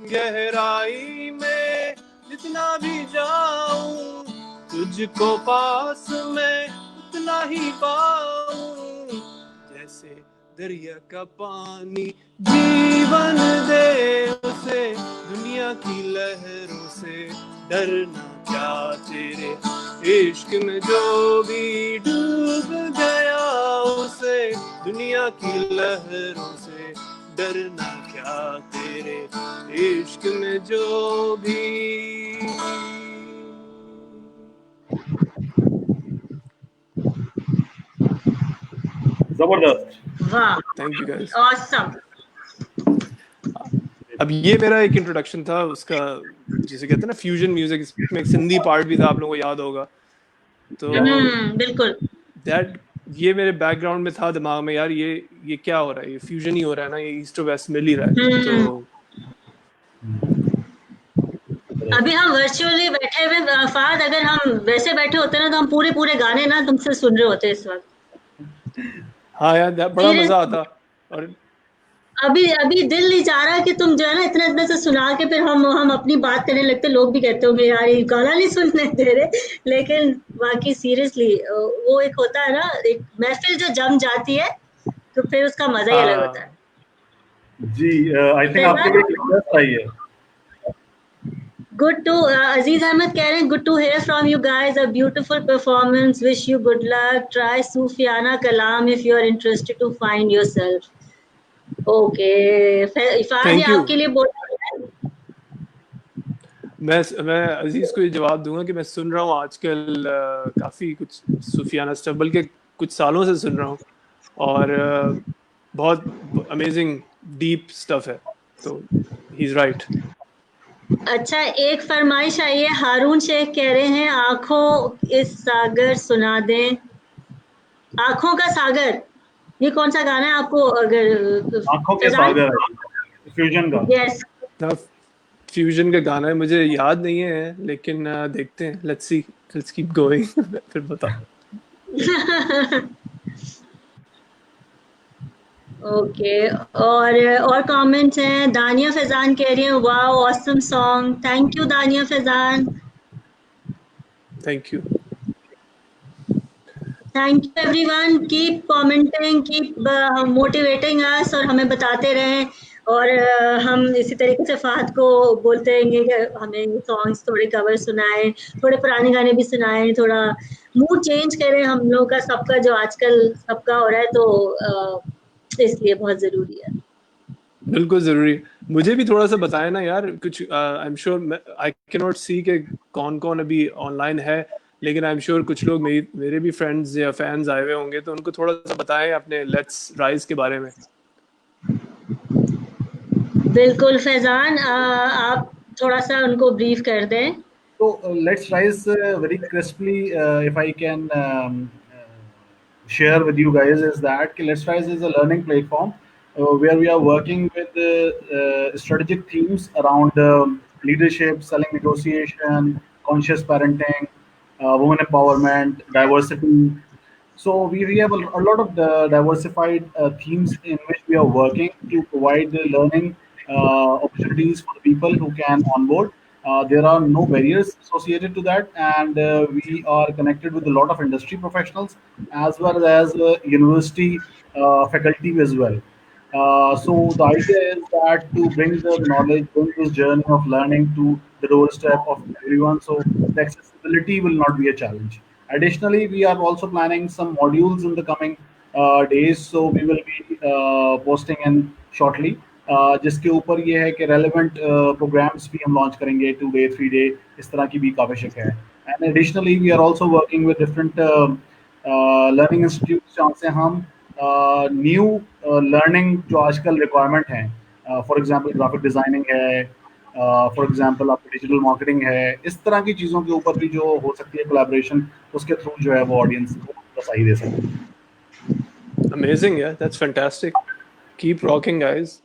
गहराई में जितना भी जाऊं, तुझको पास में उतना ही पाऊं। जैसे दरिया का पानी जीवन दे उसे दुनिया की लहरों से डरना क्या। तेरे इश्क में जो भी डूब गया उसे दुनिया की लहरों से डरना क्या। तेरे इश्क में जो भी जबरदस्त। वाह, थैंक यू गाइस। ऑसम। अब ये मेरा एक इंट्रोडक्शन था उसका, जिसे कहते हैं ना फ्यूजन म्यूजिक। इसमें एक सिंधी पार्ट भी था, आप लोगों को याद होगा। तो बिल्कुल। दैट ये मेरे बैकग्राउंड में था दिमाग में, यार ये क्या हो रहा है, ये फ्यूजन ही हो रहा है ना, ये ईस्ट और वेस्ट मिल ही रहा है। तो अभी हम वर्चुअली बैठे हुए फाद, अगर हम वैसे बैठे होते ना तो हम पूरे गाने ना तुमसे सुन रहे होते इस वक्त। हाँ यार बड़ा मजा आता। और अभी दिल नहीं चाह रहा कि तुम जो है ना इतना से सुना के फिर हम अपनी बात करने लगते। लोग भी कहते होंगे यार ये गाना नहीं सुनने दे रहे, लेकिन बाकी सीरियसली वो एक होता है ना, एक महफिल जो जम जाती है तो फिर उसका मजा ही अलग होता है। जी आई थिंक आपके लिए रिक्वेस्ट आई है। Good to Aziz Ahmed कह रहे हैं, good to hear from you guys, a beautiful performance, wish you good luck, try Sufiana Kalam if you are interested to find yourself. Okay, इफाद ये आपके लिए बोल रहा है। मैं अजीज को ये जवाब दूंगा कि मैं सुन रहा हूँ आजकल काफी कुछ सुफियाना स्टफ, बल्कि कुछ सालों से सुन रहा हूँ, और बहुत अमेजिंग डीप स्टफ है। तो ही इज राइट। अच्छा, एक फरमाइश आई है, हारून शेख कह रहे हैं आंखों इस सागर सुना दें। आंखों का सागर, ये कौन सा गाना है आपको? अगर आंखों के सागर फ्यूजन का। यस, फ्यूजन का गाना है, मुझे याद नहीं है, लेकिन देखते हैं। Let's see, let's keep going. फिर बता। ओके, और कमेंट्स हैं। दानिया फैजान कह रही हैं wow awesome song. Thank you Dania Faizan, thank you. Thank you everyone. Keep commenting, keep motivating us, और हमें बताते रहें। और हम इसी तरीके से फहद को बोलते रहेंगे कि हमें सॉन्ग्स थोड़े कवर सुनाएं, थोड़े पुराने गाने भी सुनाएं, थोड़ा मूड चेंज करें हम लोग का, सबका जो आजकल सबका हो रहा है, तो इसलिए बहुत जरूरी है। बिल्कुल जरूरी। मुझे भी थोड़ा सा बताएं ना यार कुछ। I am sure I can not see के कौन कौन अभी ऑनलाइन है, लेकिन आई एम श्योर कुछ लोग मेरे भी फ्रेंड्स या फैंस आए हुए होंगे, तो उनको थोड़ा सा बताएं अपने लेट्स राइज के बारे में। बिल्कुल फैजान, आप थोड़ा सा उनको ब्रीफ कर दें। So let's rise very crisply, if I can share with you guys, is that Let's Rise is a learning platform where we are working with strategic themes around leadership, selling negotiation, conscious parenting, women empowerment, diversity. So we have a lot of diversified themes in which we are working to provide the learning opportunities for the people who can onboard. There are no barriers associated to that, and we are connected with a lot of industry professionals as well as university faculty as well. So the idea is that to bring the knowledge, bring this journey of learning to the doorstep of everyone, so the accessibility will not be a challenge. Additionally, we are also planning some modules in the coming days, so we will be posting in shortly. जिसके ऊपर ये है कि relevant programmes भी हम launch करेंगे, 2 day 3 day इस तरह की भी आवश्यक है. And additionally we are also working with different learning institute जहाँ से हम न्यू लर्निंग जो आजकल रिक्वायरमेंट हैं, फॉर एग्जांपल ग्राफिक डिजाइनिंग है, फॉर एग्जांपल आपकी डिजिटल मार्केटिंग है, इस तरह की चीज़ों के ऊपर भी जो हो सकती है कोलैबोरेशन, उसके थ्रू जो है वो ऑडियंस को सही दे सकते हैं. Amazing, yeah, that's fantastic. Keep rocking, guys.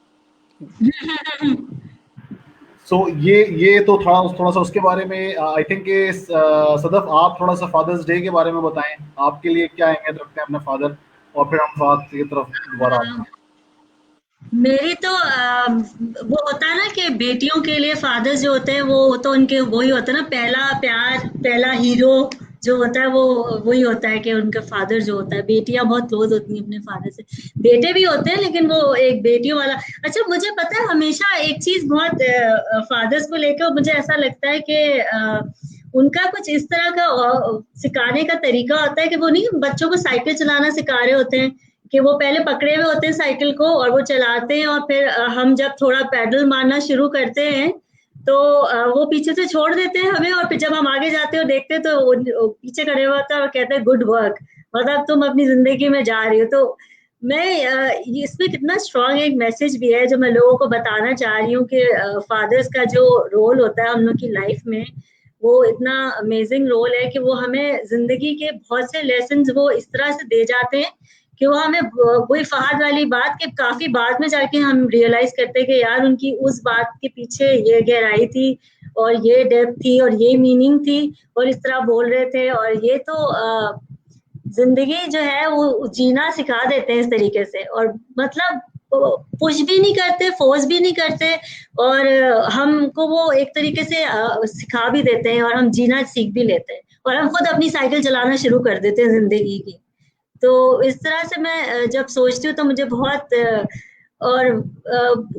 सो ये तो थोड़ा सा उसके बारे में. आई थिंक सदफ आप थोड़ा सा फादर्स डे के बारे में बताएं, आपके लिए क्या अहमियत रखते हैं अपने फादर, और फिर हम फादर की तरफ दोबारा आते हैं. मेरी तो वो होता है ना कि बेटियों के लिए फादर्स जो होते हैं वो तो उनके वही होता है ना, पहला प्यार, पहला हीरो जो होता है वो वही होता है कि उनका फादर जो होता है. बेटियां बहुत क्लोज होती हैं अपने फादर से, बेटे भी होते हैं लेकिन वो एक बेटियों वाला. अच्छा, मुझे पता है हमेशा एक चीज बहुत फादर्स को लेकर मुझे ऐसा लगता है कि उनका कुछ इस तरह का सिखाने का तरीका होता है कि वो नहीं बच्चों को साइकिल चलाना सिखा रहे होते हैं कि वो पहले पकड़े हुए होते हैं साइकिल को और वो चलाते हैं, और फिर हम जब थोड़ा पैडल मारना शुरू करते हैं तो वो पीछे से छोड़ देते हैं हमें, और फिर जब हम आगे जाते हैं और देखते हैं तो वो पीछे खड़े हुए होते हैं और कहते हैं गुड वर्क, मतलब तुम अपनी जिंदगी में जा रही हो. तो मैं इसमें कितना स्ट्रांग एक मैसेज भी है जो मैं लोगों को बताना चाह रही हूँ कि फादर्स का जो रोल होता है हम लोग की लाइफ में, वो इतना अमेजिंग रोल है कि वो हमें जिंदगी के बहुत से लेसन वो इस तरह से दे जाते हैं कि वो हमें वही फहद वाली बात के काफी बाद में जाके हम रियलाइज करते हैं कि यार उनकी उस बात के पीछे ये गहराई थी और ये डेप्थ थी और ये मीनिंग थी और इस तरह बोल रहे थे, और ये तो जिंदगी जो है वो जीना सिखा देते हैं इस तरीके से. और मतलब पुश भी नहीं करते, फोर्स भी नहीं करते, और हमको वो एक तरीके से सिखा भी देते हैं और हम जीना सीख भी लेते हैं और हम खुद अपनी साइकिल चलाना शुरू कर देते हैं जिंदगी की. तो इस तरह से मैं जब सोचती हूँ तो मुझे बहुत और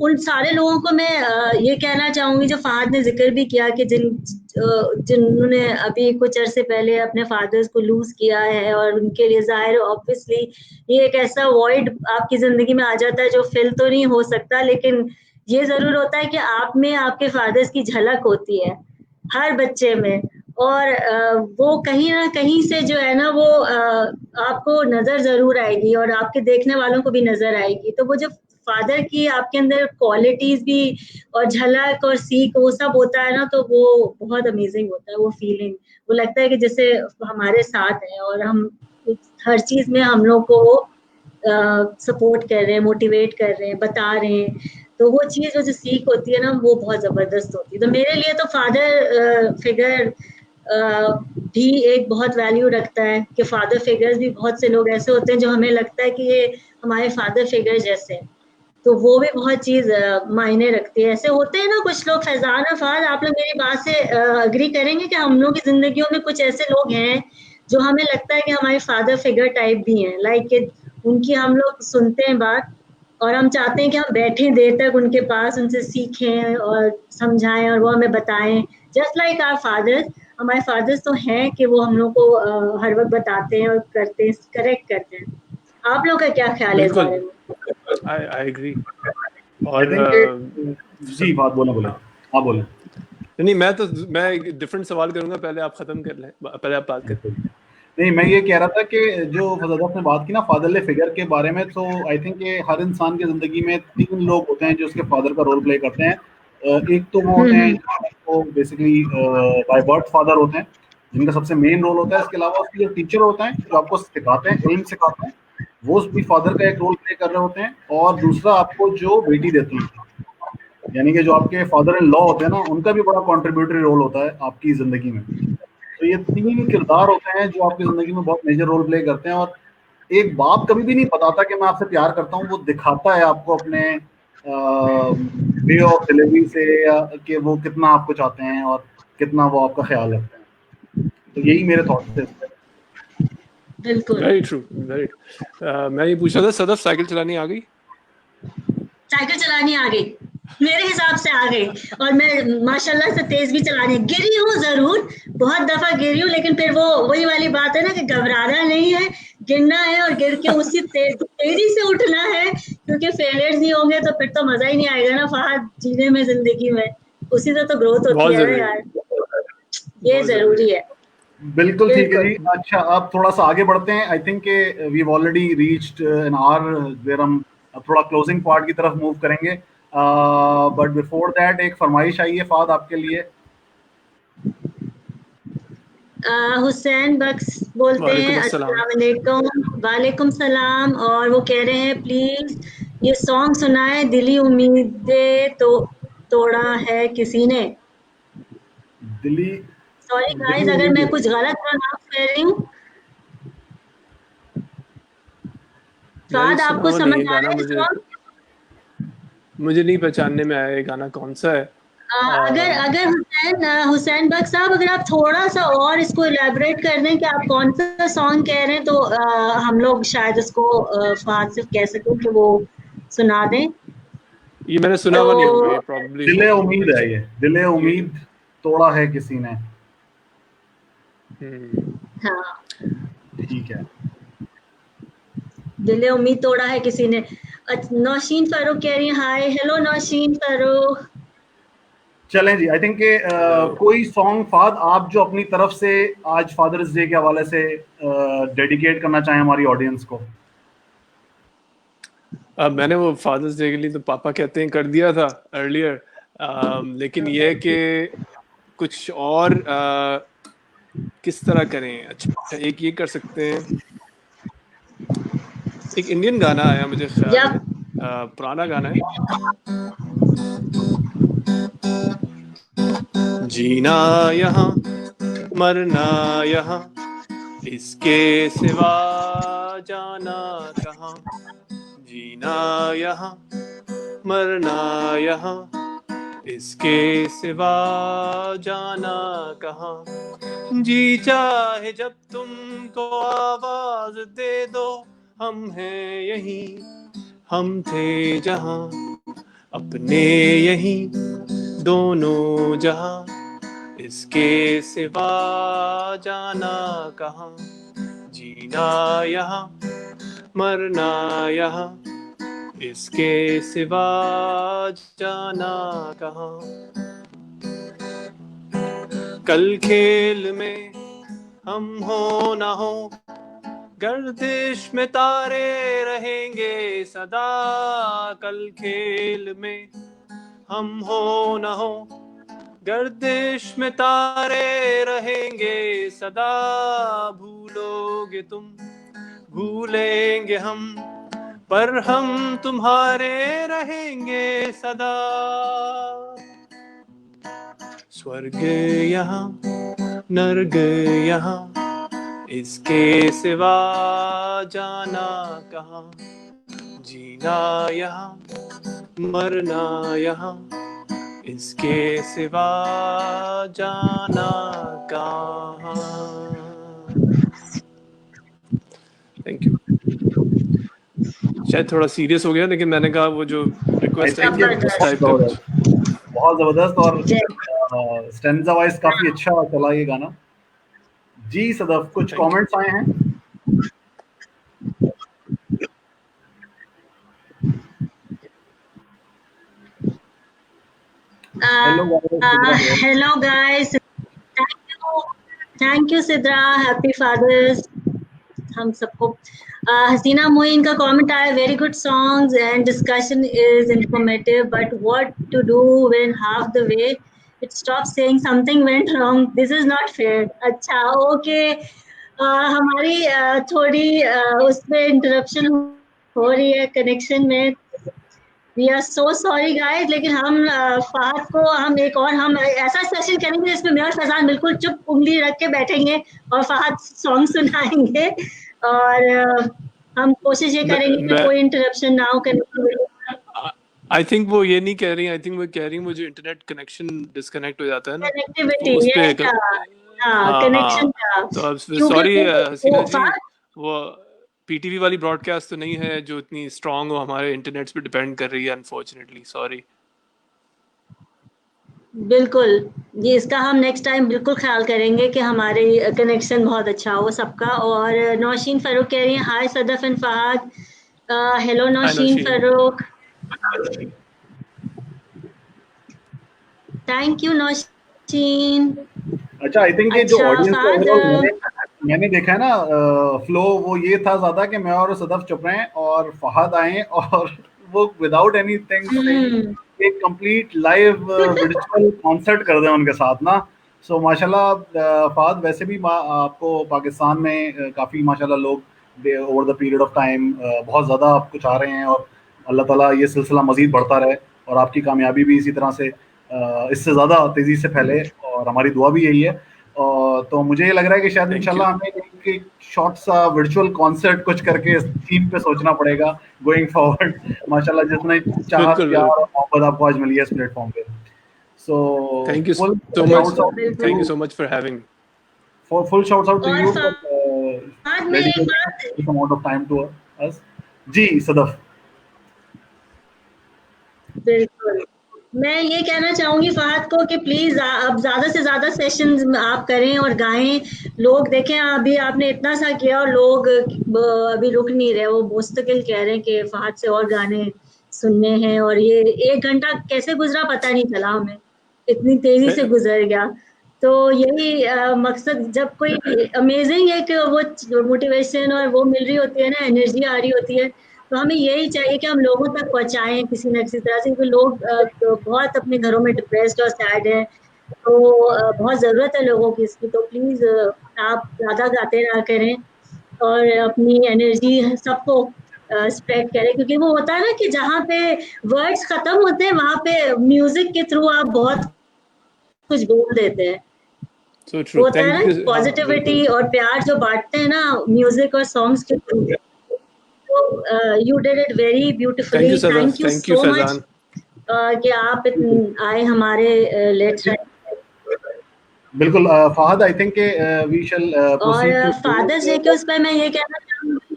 उन सारे लोगों को मैं ये कहना चाहूंगी जो फहद ने जिक्र भी किया कि जिन्होंने अभी कुछ अरसे पहले अपने फादर्स को लूज किया है, और उनके लिए जाहिर ऑब्वियसली ये एक ऐसा वॉइड आपकी जिंदगी में आ जाता है जो फिल तो नहीं हो सकता, लेकिन ये जरूर होता है कि आप में आपके फादर्स की झलक होती है हर बच्चे में, और वो कहीं ना कहीं से जो है ना वो आपको नजर जरूर आएगी और आपके देखने वालों को भी नजर आएगी. तो वो जो फादर की आपके अंदर क्वालिटीज भी और झलक और सीख वो सब होता है ना, तो वो बहुत अमेजिंग होता है. वो फीलिंग, वो लगता है कि जैसे हमारे साथ है और हम हर चीज में हम लोग को वो सपोर्ट कर रहे हैं, मोटिवेट कर रहे हैं, बता रहे हैं. तो वो चीज जो सीख होती है ना वो बहुत जबरदस्त होती है. तो मेरे लिए तो फादर फिगर भी एक बहुत वैल्यू रखता है कि फादर फिगर्स भी बहुत से लोग ऐसे होते हैं जो हमें लगता है कि ये हमारे फादर फिगर जैसे हैं, तो वो भी बहुत चीज मायने रखती है. ऐसे होते हैं ना कुछ लोग, फैजान और फहद आप लोग मेरी बात से अग्री करेंगे कि हम लोग की जिंदगियों में कुछ ऐसे लोग हैं जो हमें लगता है कि हमारे फादर फिगर टाइप भी हैं, लाइक उनकी हम लोग सुनते हैं बात और हम चाहते हैं कि हम बैठें देर तक उनके पास, उनसे सीखें और समझाएं और वो हमें बताएं. जस्ट लाइक आवर फादर्स, हमारे फादर्स तो हैं कि वो हम लोग को हर वक्त बताते हैं और करते हैं, करेक्ट करते हैं. आप लोग का क्या ख्याल है इस बारे में? I agree. और जी बात बोले आप बोले. नहीं, मैं एक डिफरेंट सवाल करूंगा, पहले आप खत्म कर लें, पहले आप बात करें. नहीं, मैं ये कह रहा था कि जो सदफ ने बात की ना फादरली फिगर के बारे में, तो आई थिंक ये हर इंसान की ज़िंदगी में 3 लोग होते हैं जो उसके फादर का रोल प्ले करते हैं। एक तो वो होते हैं जो बेसिकली बाय बर्थ फादर होते हैं, जिनका सबसे मेन रोल होता है। इसके अलावा उसके जो टीचर होते हैं, जो आपको सिखाते हैं, इल्म सिखाते हैं, वो भी फादर का एक रोल प्ले कर रहे होते हैं। और दूसरा आपको जो बेटी देते हैं, यानी कि जो आपके फादर इन लॉ होते हैं ना, उनका भी बड़ा कॉन्ट्रीब्यूटरी रोल होता है आपकी ज़िंदगी में। तो ये 3 किरदार होते हैं जो आपकी ज़िंदगी में बहुत मेजर रोल प्ले करते हैं। और एक बाप कभी भी नहीं बताता कि मैं आपसे प्यार करता हूँ, वो दिखाता है आपको अपने वे ऑफ डिलीवरी से, या कि वो कितना आपको चाहते हैं और कितना वो आपका ख्याल रखते हैं। तो यही मेरे थॉट्स थे इस पे। बिल्कुल। Very true, very. मैं ये पूछ रहा था, सदफ साइकिल चलानी आ गई? साइकिल चलानी आ गई, मेरे हिसाब से आ गई। और मैं माशाल्लाह से तेज भी चलानी, गिरी हूँ जरूर, बहुत दफा गिरी हूँ, लेकिन फिर वो वही वाली बात है ना कि घबराना नहीं है, गिरना है और गिर के उसी तेजी से उठना है, क्योंकि फेलियर्स नहीं होंगे तो फिर तो मजा ही नहीं आएगा ना फहद जीने में, जिंदगी में। उसी से तो ग्रोथ होती बहुत है ना जरूरी, यार, ये जरूरी है। बिल्कुल ठीक है बिल्कुल। जी। अच्छा, अब थोड़ा सा आगे बढ़ते हैं। I think we already reached an hour where हम अब थोड़ा क्लोजिंग पार्ट की तरफ मूव करेंगे। बट बिफोर दैट एक फरमाइश आई है फाद आपके लिए। हुसैन बख्श बोलते हैं, वालेकुम अस्सलाम। अस्सलाम वालेकुम। वालेकुम सलाम। और वो कह रहे हैं प्लीज ये सॉन्ग सुनाए, दिली उम्मीदें तो तोड़ा है किसी ने। दिल्ली सॉरी दिल्ली गाइस अगर मैं उम्मीद। कुछ गलत प्रोनाउंस कर रही हूँ। मैंने स्वाद सुना आपको हुआ नहीं समझ है आ गाना, रहा है सॉन्ग? मुझे नहीं पहचानने में आया ये गाना कौन सा है। अगर अगर हुसैन बख्श साहब अगर आप थोड़ा सा और इसको इलेबोरेट कर दें कि आप कौन सा सॉन्ग कह रहे हैं, तो हम लोग शायद उसको फहद से कह सकें कि वो सुना दें। ये मैंने सुना तो हुआ नहीं होगा, ये प्रॉब्ली हो। दिले उम्मीद है, ये दिले ये उम्मीद तोड़ा है किसी ने। हाँ, ठीक है। दिले उम्मीद तोड़ा है किसी ने। नौशीन फारूक कह रही है हाय, हेलो नौशीन फारूक। चलें जी, आई थिंक हेलो। कोई सॉन्ग फाद आप जो अपनी तरफ से आज फादर्स डे के हवाले से डेडिकेट करना चाहें हमारी ऑडियंस को। अब मैंने वो फादर्स डे के लिए तो पापा कहते हैं कर दिया था अर्लियर, लेकिन ये है कि कुछ और किस तरह करें। अच्छा, एक ये कर सकते हैं, एक इंडियन गाना आया मुझे ख्याल है, जब पुराना गाना है। जीना यहाँ मरना यहाँ, इसके सिवा जाना कहाँ। जीना यहाँ मरना यहाँ, इसके सिवा जाना कहाँ। जी चाहे जब तुमको आवाज दे दो, हम हैं यहीं, हम थे जहाँ, अपने यहीं दोनों जहाँ, इसके सिवा जाना कहाँ। जीना यहाँ मरना यहाँ, इसके सिवा जाना कहाँ। कल खेल में हम हो ना हो, गर्दिश में तारे रहेंगे सदा। कल खेल में हम हो ना हो, गर्दिश में तारे रहेंगे सदा। भूलोगे तुम भूलेंगे हम, पर हम तुम्हारे रहेंगे सदा। स्वर्ग यहाँ नर्ग यहाँ, इसके सिवा जाना कहाँ। जीना यहाँ मरना यहाँ, इसके सिवा जाना कहाँ। Thank you. शायद थोड़ा सीरियस हो गया, लेकिन मैंने कहा वो जो रिक्वेस्ट आई थी उस टाइप का कुछ। बहुत जबरदस्त। और स्टेंजा वाइज काफी अच्छा चला ये गाना जी। सदफ, कुछ थैंक यू। कमेंट्स आए हैं? Hello guys, thank you Sidra, happy fathers हम सबको। हसीना मोइन का कमेंट आया, very good songs and discussion is informative, but what to do when half the way it stop saying something went wrong, this is not fair. अच्छा, okay, हमारी थोड़ी उसमें interruption हो रही है कनेक्शन में। We are so sorry guys, लेकिन हम फहद को हम एक और हम ऐसा सेशन करेंगे जिसमें मैं और फैजान बिल्कुल चुप उंगली रख के बैठेंगे और फहद सॉन्ग सुनाएंगे, और हम कोशिश ये करेंगे कि कोई इंटरप्शन ना हो कनेक्टिविटी। आई थिंक वो ये नहीं कह रही, आई थिंक वो कह रही मुझे इंटरनेट कनेक्शन डिस्कनेक्ट हो जाता है ना, कनेक्टिविटी उस पे कनेक्शन का। तो अब सॉरी हसीना जी, वो पीटीवी वाली ब्रॉडकास्ट तो नहीं है जो इतनी स्ट्रांग हो, हमारे इंटरनेट पे डिपेंड कर रही है अनफॉर्चुनेटली, सॉरी। बिल्कुल, ये इसका हम नेक्स्ट टाइम बिल्कुल ख्याल करेंगे कि हमारे कनेक्शन बहुत अच्छा हो सबका। और नौशीन फारूक कह रही हैं, hi Sadaf and Fahad. Hello Nausheen Farooq, thank you Nausheen. अच्छा, आई थिंक ये जो ऑडियंस मैंने देखा है ना फ्लो, वो ये था ज्यादा कि मैं और सदफ चुप रहे और फहद आए और वो विदाउट एनीथिंग एक कंप्लीट लाइव वर्चुअल कॉन्सर्ट कर दें उनके साथ ना। सो माशाल्लाह फहद, वैसे भी आपको पाकिस्तान में काफ़ी माशाल्लाह लोग over the period of time बहुत ज़्यादा आपको चाह रहे हैं, और अल्लाह ताला ये सिलसिला मज़ीद बढ़ता रहे और आपकी कामयाबी भी इसी तरह से इससे ज़्यादा तेज़ी से फैले, और हमारी दुआ भी यही है। तो मुझे ये लग रहा है कि शायद इंशाल्लाह हमें एक शॉर्ट सा वर्चुअल कॉन्सर्ट कुछ करके इस थीम पे सोचना पड़ेगा गोइंग फॉरवर्ड। माशाल्लाह जितने चाहत, प्यार और मोहब्बत आपको आज मिली है इस प्लेटफॉर्म पे। So thank you so much for having, full shouts out to you amount of time to us. जी सदफ। बिल्कुल, मैं ये कहना चाहूंगी फहद को कि प्लीज अब ज्यादा से ज्यादा सेशंस आप करें और गाएं। लोग देखें, अभी आपने इतना सा किया और लोग अभी रुक नहीं रहे, वो मुस्तकिल कह रहे हैं कि फहद से और गाने सुनने हैं, और ये 1 घंटा कैसे गुजरा पता नहीं चला हमें, इतनी तेजी से गुजर गया। तो यही मकसद, जब कोई अमेजिंग एक वो मोटिवेशन और वो मिल रही होती है ना, एनर्जी आ रही होती है, तो हमें यही चाहिए कि हम लोगों तक पहुंचाएं किसी न किसी तरह से, क्योंकि लोग तो बहुत अपने घरों में डिप्रेस्ड और सैड हैं, तो बहुत ज़रूरत है लोगों की इसकी। तो प्लीज़ आप ज़्यादा गाते रहा करें और अपनी एनर्जी सबको स्प्रेड करें, क्योंकि वो होता है ना कि जहाँ पे वर्ड्स खत्म होते हैं वहाँ पे म्यूजिक के थ्रू आप बहुत कुछ बोल देते हैं। होता है ना पॉजिटिविटी और प्यार जो बांटते हैं ना म्यूजिक और सॉन्ग्स के through. You did it very beautifully. Thank you so much कि आप आए हमारे लेट्स राइड। बिल्कुल Fahad, I think we shall proceed to father's day के उस पर मैं ये कहना चाहूंगी,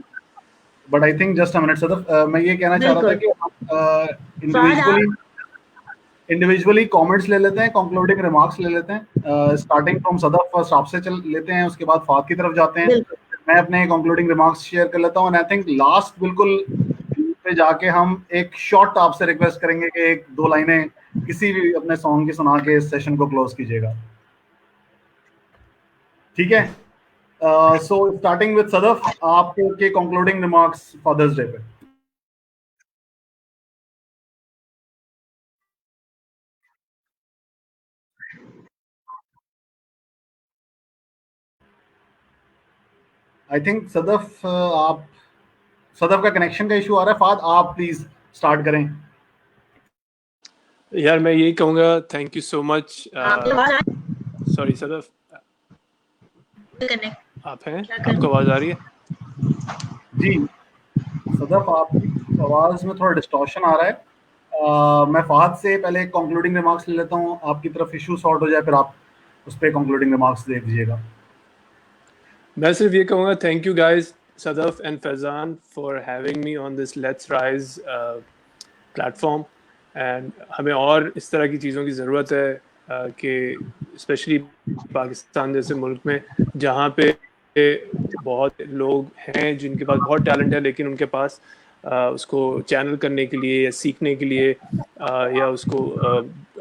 but I think just a minute Sadaf, मैं ये कहना चाह रहा था कि इंडिविजुअली कमेंट्स ले लेते हैं, कंक्लूडिंग रिमार्क्स ले लेते हैं, स्टार्टिंग फ्रॉम सदफ फर्स्ट आपसे चल लेते हैं, उसके बाद फहद की तरफ जाते हैं, मैं अपने कंक्लूडिंग रिमार्क्स शेयर कर लेता हूं, एंड आई थिंक लास्ट बिल्कुल पे जाके हम एक शॉर्ट आपसे रिक्वेस्ट करेंगे कि 1-2 लाइनें किसी भी अपने सॉन्ग की सुना के इस सेशन को क्लोज कीजिएगा, ठीक है? सो स्टार्टिंग विद सदफ, आपके कंक्लूडिंग रिमार्क्स फादर्स डे पे। आई थिंक सदफ का कनेक्शन का इशू आ रहा है। फहद, आप प्लीज स्टार्ट करें। यार मैं यही कहूँगा, thank you so much. Sorry Sadaf, आप हैं, आपको आवाज आ रही है? जी सदफ, आपकी आवाज में थोड़ा डिस्टॉर्शन आ रहा है। मैं फहद से पहले कंक्लूडिंग रिमार्क्स ले लेता हूँ, आपकी तरफ इशू सॉर्ट हो जाए फिर आप उस पर कंक्लूडिंग रिमार्क्स दे दीजिएगा। मैं सिर्फ ये कहूँगा, thank you guys, Sadaf and Faizan, for having me on this let's rise platform, and हमें और इस तरह की चीज़ों की ज़रूरत है कि स्पेशली पाकिस्तान जैसे मुल्क में जहाँ पे बहुत लोग हैं जिनके पास बहुत टैलेंट है लेकिन उनके पास उसको चैनल करने के लिए या सीखने के लिए या उसको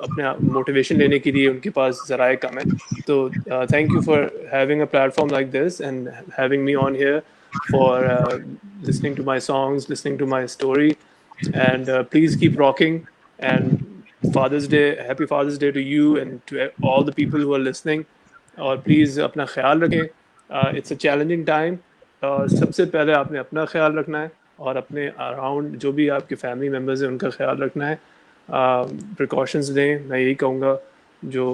अपने मोटिवेशन लेने के लिए उनके पास ज़राए कम है. तो thank you for having a platform like this and having me on here for listening to my songs, listening to my story, and please keep rocking. And Father's Day, happy Father's Day to you and to all the people who are listening. और please अपना ख्याल रखें. It's a challenging time. सबसे पहले आपने अपना ख्याल रखना है और अपने अराउंड जो भी आपके फैमिली मेम्बर्स हैं उनका ख्याल रखना है. प्रिकॉशंस लें, मैं यही कहूँगा. जो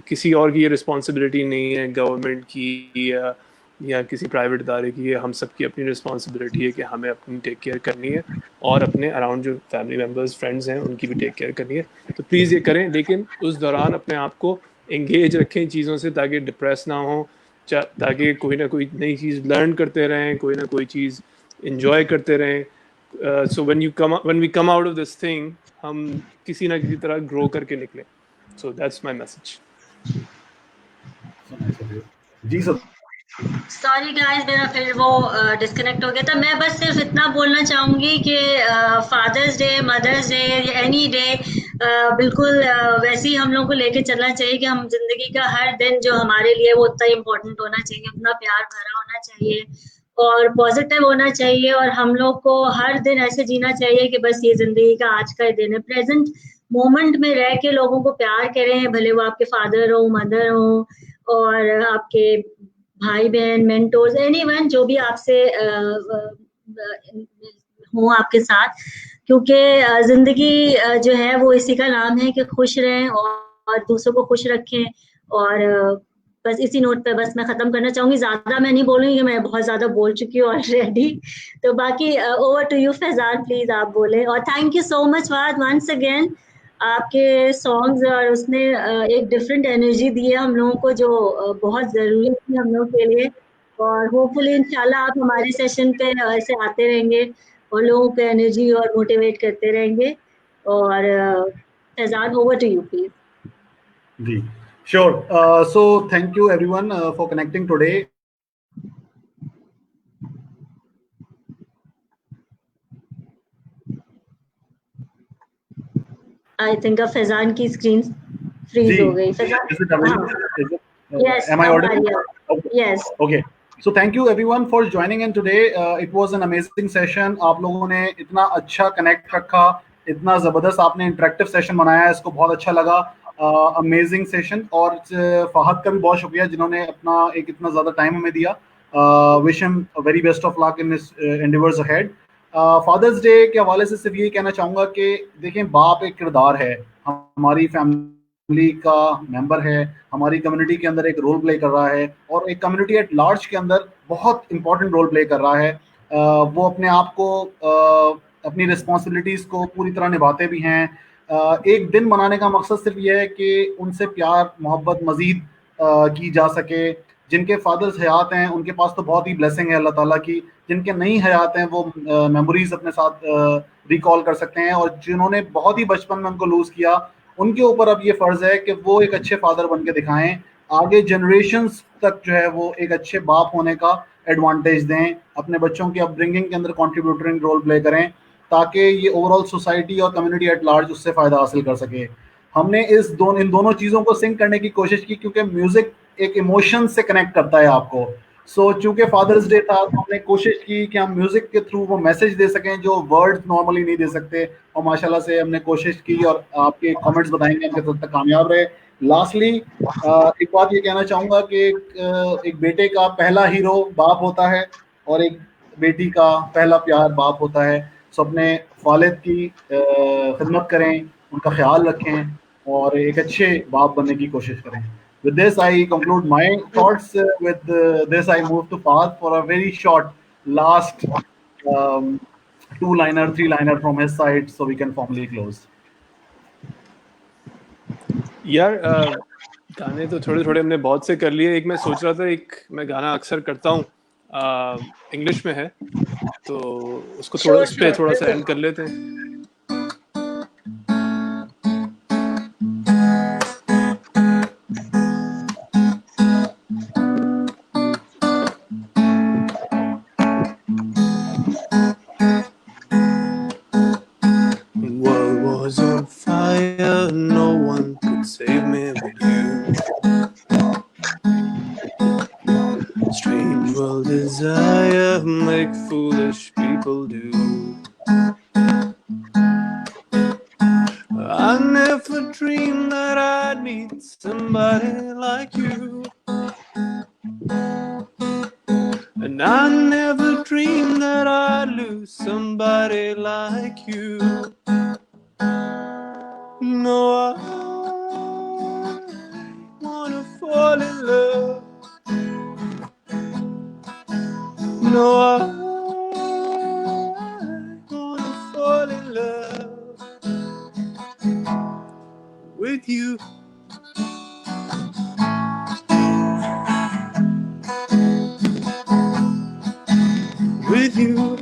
किसी और की ये रिस्पॉन्सिबिलिटी नहीं है, गवर्नमेंट की या किसी प्राइवेट इदारे की. ये हम सब की अपनी रिस्पॉन्सिबिलिटी है कि हमें अपनी टेक केयर करनी है और अपने अराउंड जो फैमिली मेम्बर्स फ्रेंड्स हैं उनकी भी टेक केयर करनी है. तो प्लीज़ ये करें, लेकिन उस दौरान अपने आप को एंगेज रखें चीज़ों से ताकि डिप्रेस ना हो, ताकि कोई ना कोई नई चीज़ लर्न करते रहें, कोई ना कोई चीज़ इन्जॉय करते रहें. So when we come out of this thing हम किसी ना किसी तरह ग्रो करके निकलें. So that's my message. जी सर. सॉरी गाइस, मेरा फिर वो डिस्कनेक्ट हो गया था. मैं बस सिर्फ इतना बोलना चाहूंगी कि father's day, mother's day, any day बिल्कुल वैसे ही हम लोग को लेके चलना चाहिए कि हम जिंदगी का हर दिन जो हमारे लिए वो उतना इम्पोर्टेंट होना चाहिए, उतना प्यार भरा होना चाहिए और पॉजिटिव होना चाहिए. और हम लोग को हर दिन ऐसे जीना चाहिए कि बस ये जिंदगी का आज का दिन है. प्रेजेंट मोमेंट में रह के लोगों को प्यार करें, भले वो आपके फादर हो, मदर हो और आपके भाई बहन, मेंटोर्स, एनीवन जो भी आपसे हो आपके साथ. क्योंकि जिंदगी जो है वो इसी का नाम है कि खुश रहें और दूसरों को खुश रखें. और बस इसी नोट पे बस मैं खत्म करना चाहूंगी. ज्यादा मैं नहीं बोलूंगी, मैं बहुत ज्यादा बोल चुकी हूँ ऑलरेडी. तो बाकी over to you Faizan, please आप बोले. और थैंक यू सो मच वाद वंस अगेन. आपके सॉन्ग्स और उसने एक डिफरेंट एनर्जी दी है हम लोगों को, जो बहुत जरूरी थी हम लोग के लिए. और होपफुली इंशाल्लाह आप हमारे सेशन पे ऐसे आते रहेंगे और लोगों को एनर्जी और मोटिवेट करते रहेंगे. और Faizan, over to you please. जी, sure. So thank you everyone for connecting today. I think अब फैजान की स्क्रीन फ्रीज हो गई. Yes, am I audible? Yes. Okay. So thank you everyone for joining in today. It was an amazing session. आप लोगों ने इतना अच्छा connect रखा, इतना जबरदस्त आपने इंटरेक्टिव सेशन बनाया, इसको बहुत अच्छा लगा. Amazing session. और फहद का भी बहुत शुक्रिया जिन्होंने अपना एक इतना ज्यादा टाइम हमें दिया. Wish him very best of luck in his endeavours ahead. Father's day के हवाले से सिर्फ ये कहना चाहूँगा कि देखें, बाप एक किरदार है, हमारी फैमिली का मेंबर है, हमारी कम्युनिटी के अंदर एक रोल प्ले कर रहा है और एक कम्युनिटी एट लार्ज के अंदर बहुत इंपॉर्टेंट रोल प्ले कर रहा है. वो अपने आप को अपनी रिस्पॉन्सिबिलिटीज़ को पूरी तरह निभाते भी हैं. एक दिन मनाने का मकसद सिर्फ ये है कि उनसे प्यार मोहब्बत मज़ीद की जा सके. जिनके फादर्स हयात हैं उनके पास तो बहुत ही ब्लेसिंग है अल्लाह ताला की. जिनके नहीं हयात हैं वो मेमोरीज अपने साथ रिकॉल कर सकते हैं. और जिन्होंने बहुत ही बचपन में उनको लूज़ किया, उनके ऊपर अब ये फ़र्ज़ है कि वो एक अच्छे फादर बन के दिखाएँ, आगे जनरेशन्स तक जो है वो एक अच्छे बाप होने का एडवांटेज दें, अपने बच्चों की अपब्रिंगिंग के अंदर कॉन्ट्रीब्यूटरिंग रोल प्ले करें, ताकि ये ओवरऑल सोसाइटी और कम्युनिटी एट लार्ज उससे फ़ायदा हासिल कर सके. हमने इन दोनों चीज़ों को सिंक करने की कोशिश की, क्योंकि म्यूज़िक एक इमोशन से कनेक्ट करता है आपको. सो चूँकि फादर्स डे था तो हमने कोशिश की कि हम म्यूज़िक के थ्रू वो मैसेज दे सकें जो वर्ड्स नॉर्मली नहीं दे सकते. और माशाल्लाह से हमने कोशिश की और आपके कमेंट्स बताएंगे हम कितना तक कामयाब रहे. लास्टली एक बात ये कहना चाहूँगा कि एक बेटे का पहला हीरो बाप होता है और एक बेटी का पहला प्यार बाप होता है. सो अपने वालिद की खिदमत करें, उनका ख्याल रखें और एक अच्छे बाप बनने की कोशिश करें. With this, I conclude my thoughts. With this, I move to Fahad for a very short last two-liner, three-liner from his side, so we can formally close. यार गाने तो थोड़े थोड़े हमने बहुत से कर लिए. एक मैं सोच रहा था, एक मैं गाना अक्सर करता हूँ, इंग्लिश में है, तो उसको थोड़ा उस पे थोड़ा सा एंड कर लेते हैं. was on fire, no one could save me but you. Strange world desire make foolish people do. I never dreamed that I'd meet somebody like you. And I never dreamed that I'd lose somebody like you. No, I wanna fall in love. No, I wanna fall in love with you. With you.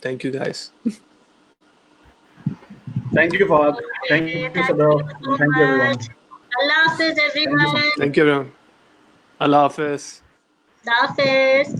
Thank you, guys. Thank you, Fahad. Thank you, Thank Sadaf. you so Thank you, everyone. much. Allah Hafiz, everyone. Thank you, everyone. Allah Hafiz. Allah Hafiz.